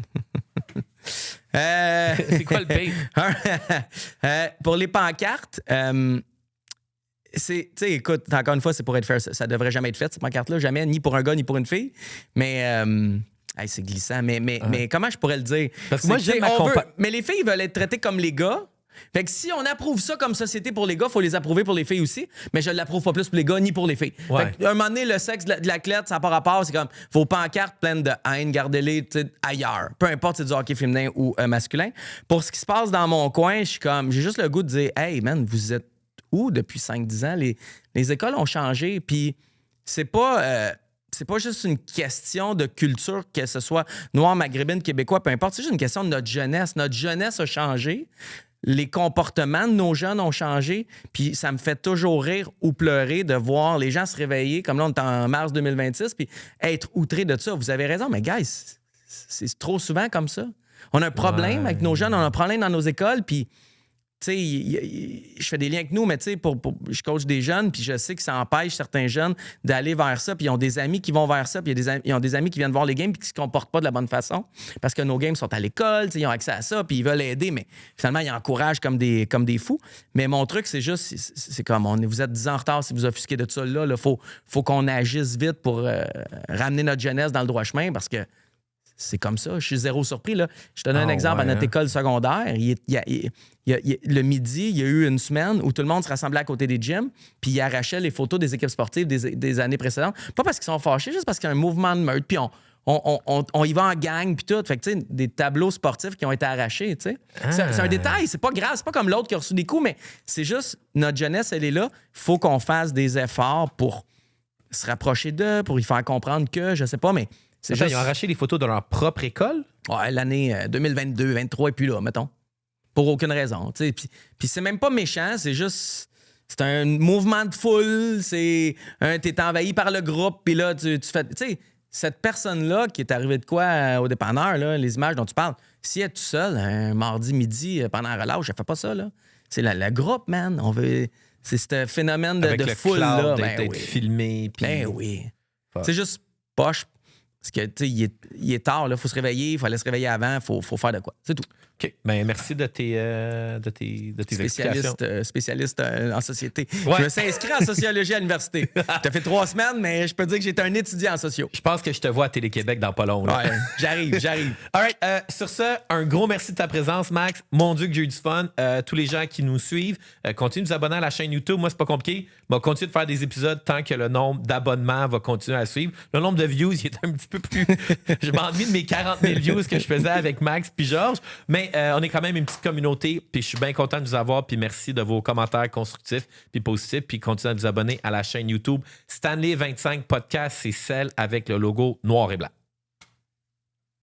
A: C'est quoi le pire?
B: Pour les pancartes, écoute, encore une fois, c'est pour être fait. Ça devrait jamais être fait, ces pancartes-là. Jamais, ni pour un gars, ni pour une fille. Mais... c'est glissant, mais comment je pourrais le dire?
A: Parce que moi,
B: mais les filles veulent être traitées comme les gars. Fait que si on approuve ça comme société pour les gars, il faut les approuver pour les filles aussi. Mais je ne l'approuve pas plus pour les gars ni pour les filles.
A: Ouais.
B: Fait qu'à un moment donné, le sexe de l'athlète, ça n'a pas rapport. C'est comme vos pancartes pleines de haine, gardez-les ailleurs. Peu importe si c'est du hockey féminin ou masculin. Pour ce qui se passe dans mon coin, j'ai juste le goût de dire hey man, vous êtes où depuis 5-10 ans? Les écoles ont changé. Puis c'est pas juste une question de culture, que ce soit noir, maghrébine, québécois, peu importe. C'est juste une question de notre jeunesse. Notre jeunesse a changé. Les comportements de nos jeunes ont changé. Puis ça me fait toujours rire ou pleurer de voir les gens se réveiller, comme là, on est en mars 2026, puis être outrés de ça. Vous avez raison, mais guys, c'est trop souvent comme ça. On a un problème avec nos jeunes, on a un problème dans nos écoles, puis... Tu sais, je fais des liens avec nous, mais tu sais, je coach des jeunes, puis je sais que ça empêche certains jeunes d'aller vers ça, puis ils ont des amis qui vont vers ça, puis ils ont des amis qui viennent voir les games, puis qui se comportent pas de la bonne façon, parce que nos games sont à l'école, tu sais, ils ont accès à ça, puis ils veulent aider, mais finalement, ils encouragent comme des fous. Mais mon truc, c'est juste, c'est comme, vous êtes 10 ans en retard si vous offusquez de ça, là, faut qu'on agisse vite pour ramener notre jeunesse dans le droit chemin, parce que c'est comme ça. Je suis zéro surpris. Là. Je te donne un exemple à notre école secondaire. Le midi, il y a eu une semaine où tout le monde se rassemblait à côté des gyms puis ils arrachaient les photos des équipes sportives des années précédentes. Pas parce qu'ils sont fâchés, juste parce qu'il y a un mouvement de meute. Puis on y va en gang puis tout. Fait que, tu sais, des tableaux sportifs qui ont été arrachés, tu sais. C'est un détail. C'est pas grave. C'est pas comme l'autre qui a reçu des coups, mais c'est juste, notre jeunesse, elle est là. Il faut qu'on fasse des efforts pour se rapprocher d'eux, pour y faire comprendre que, je sais pas, mais...
A: Ils ont arraché les photos de leur propre école?
B: Ouais, l'année 2022, 2023, et puis là, mettons. Pour aucune raison. Puis c'est même pas méchant, c'est juste... C'est un mouvement de foule, t'es envahi par le groupe, puis là, tu fais... Tu sais, cette personne-là qui est arrivée de quoi au dépanneur, là, les images dont tu parles, si elle est tout seule, un mardi midi, pendant un relâche, elle fait pas ça, là. C'est le groupe, man. On veut... C'est ce phénomène de foule-là.
A: D'être filmé. Puis...
B: Ben oui. C'est juste poche. Parce que, tu sais, il est tard, il faut se réveiller, il faut aller se réveiller avant, il faut faire de quoi. C'est tout.
A: OK. Ben, merci de tes explications.
B: Spécialiste en société.
A: Ouais.
B: Je me suis inscrit en sociologie à l'université. Ça fait 3 semaines, mais je peux dire que j'étais un étudiant en sociaux.
A: Je pense que je te vois à Télé-Québec dans pas long.
B: Ouais, j'arrive.
A: All right. Sur ce, un gros merci de ta présence, Max. Mon Dieu, que j'ai eu du fun. Tous les gens qui nous suivent, continuez de vous abonner à la chaîne YouTube. Moi, c'est pas compliqué. On va continuer de faire des épisodes tant que le nombre d'abonnements va continuer à suivre. Le nombre de views, il est un petit peu plus... Je m'ennuie de mes 40 000 views que je faisais avec Max puis Georges. Mais on est quand même une petite communauté. Puis je suis bien content de vous avoir. Puis merci de vos commentaires constructifs puis positifs. Puis continuez à vous abonner à la chaîne YouTube Stanley 25 Podcast. C'est celle avec le logo noir et blanc.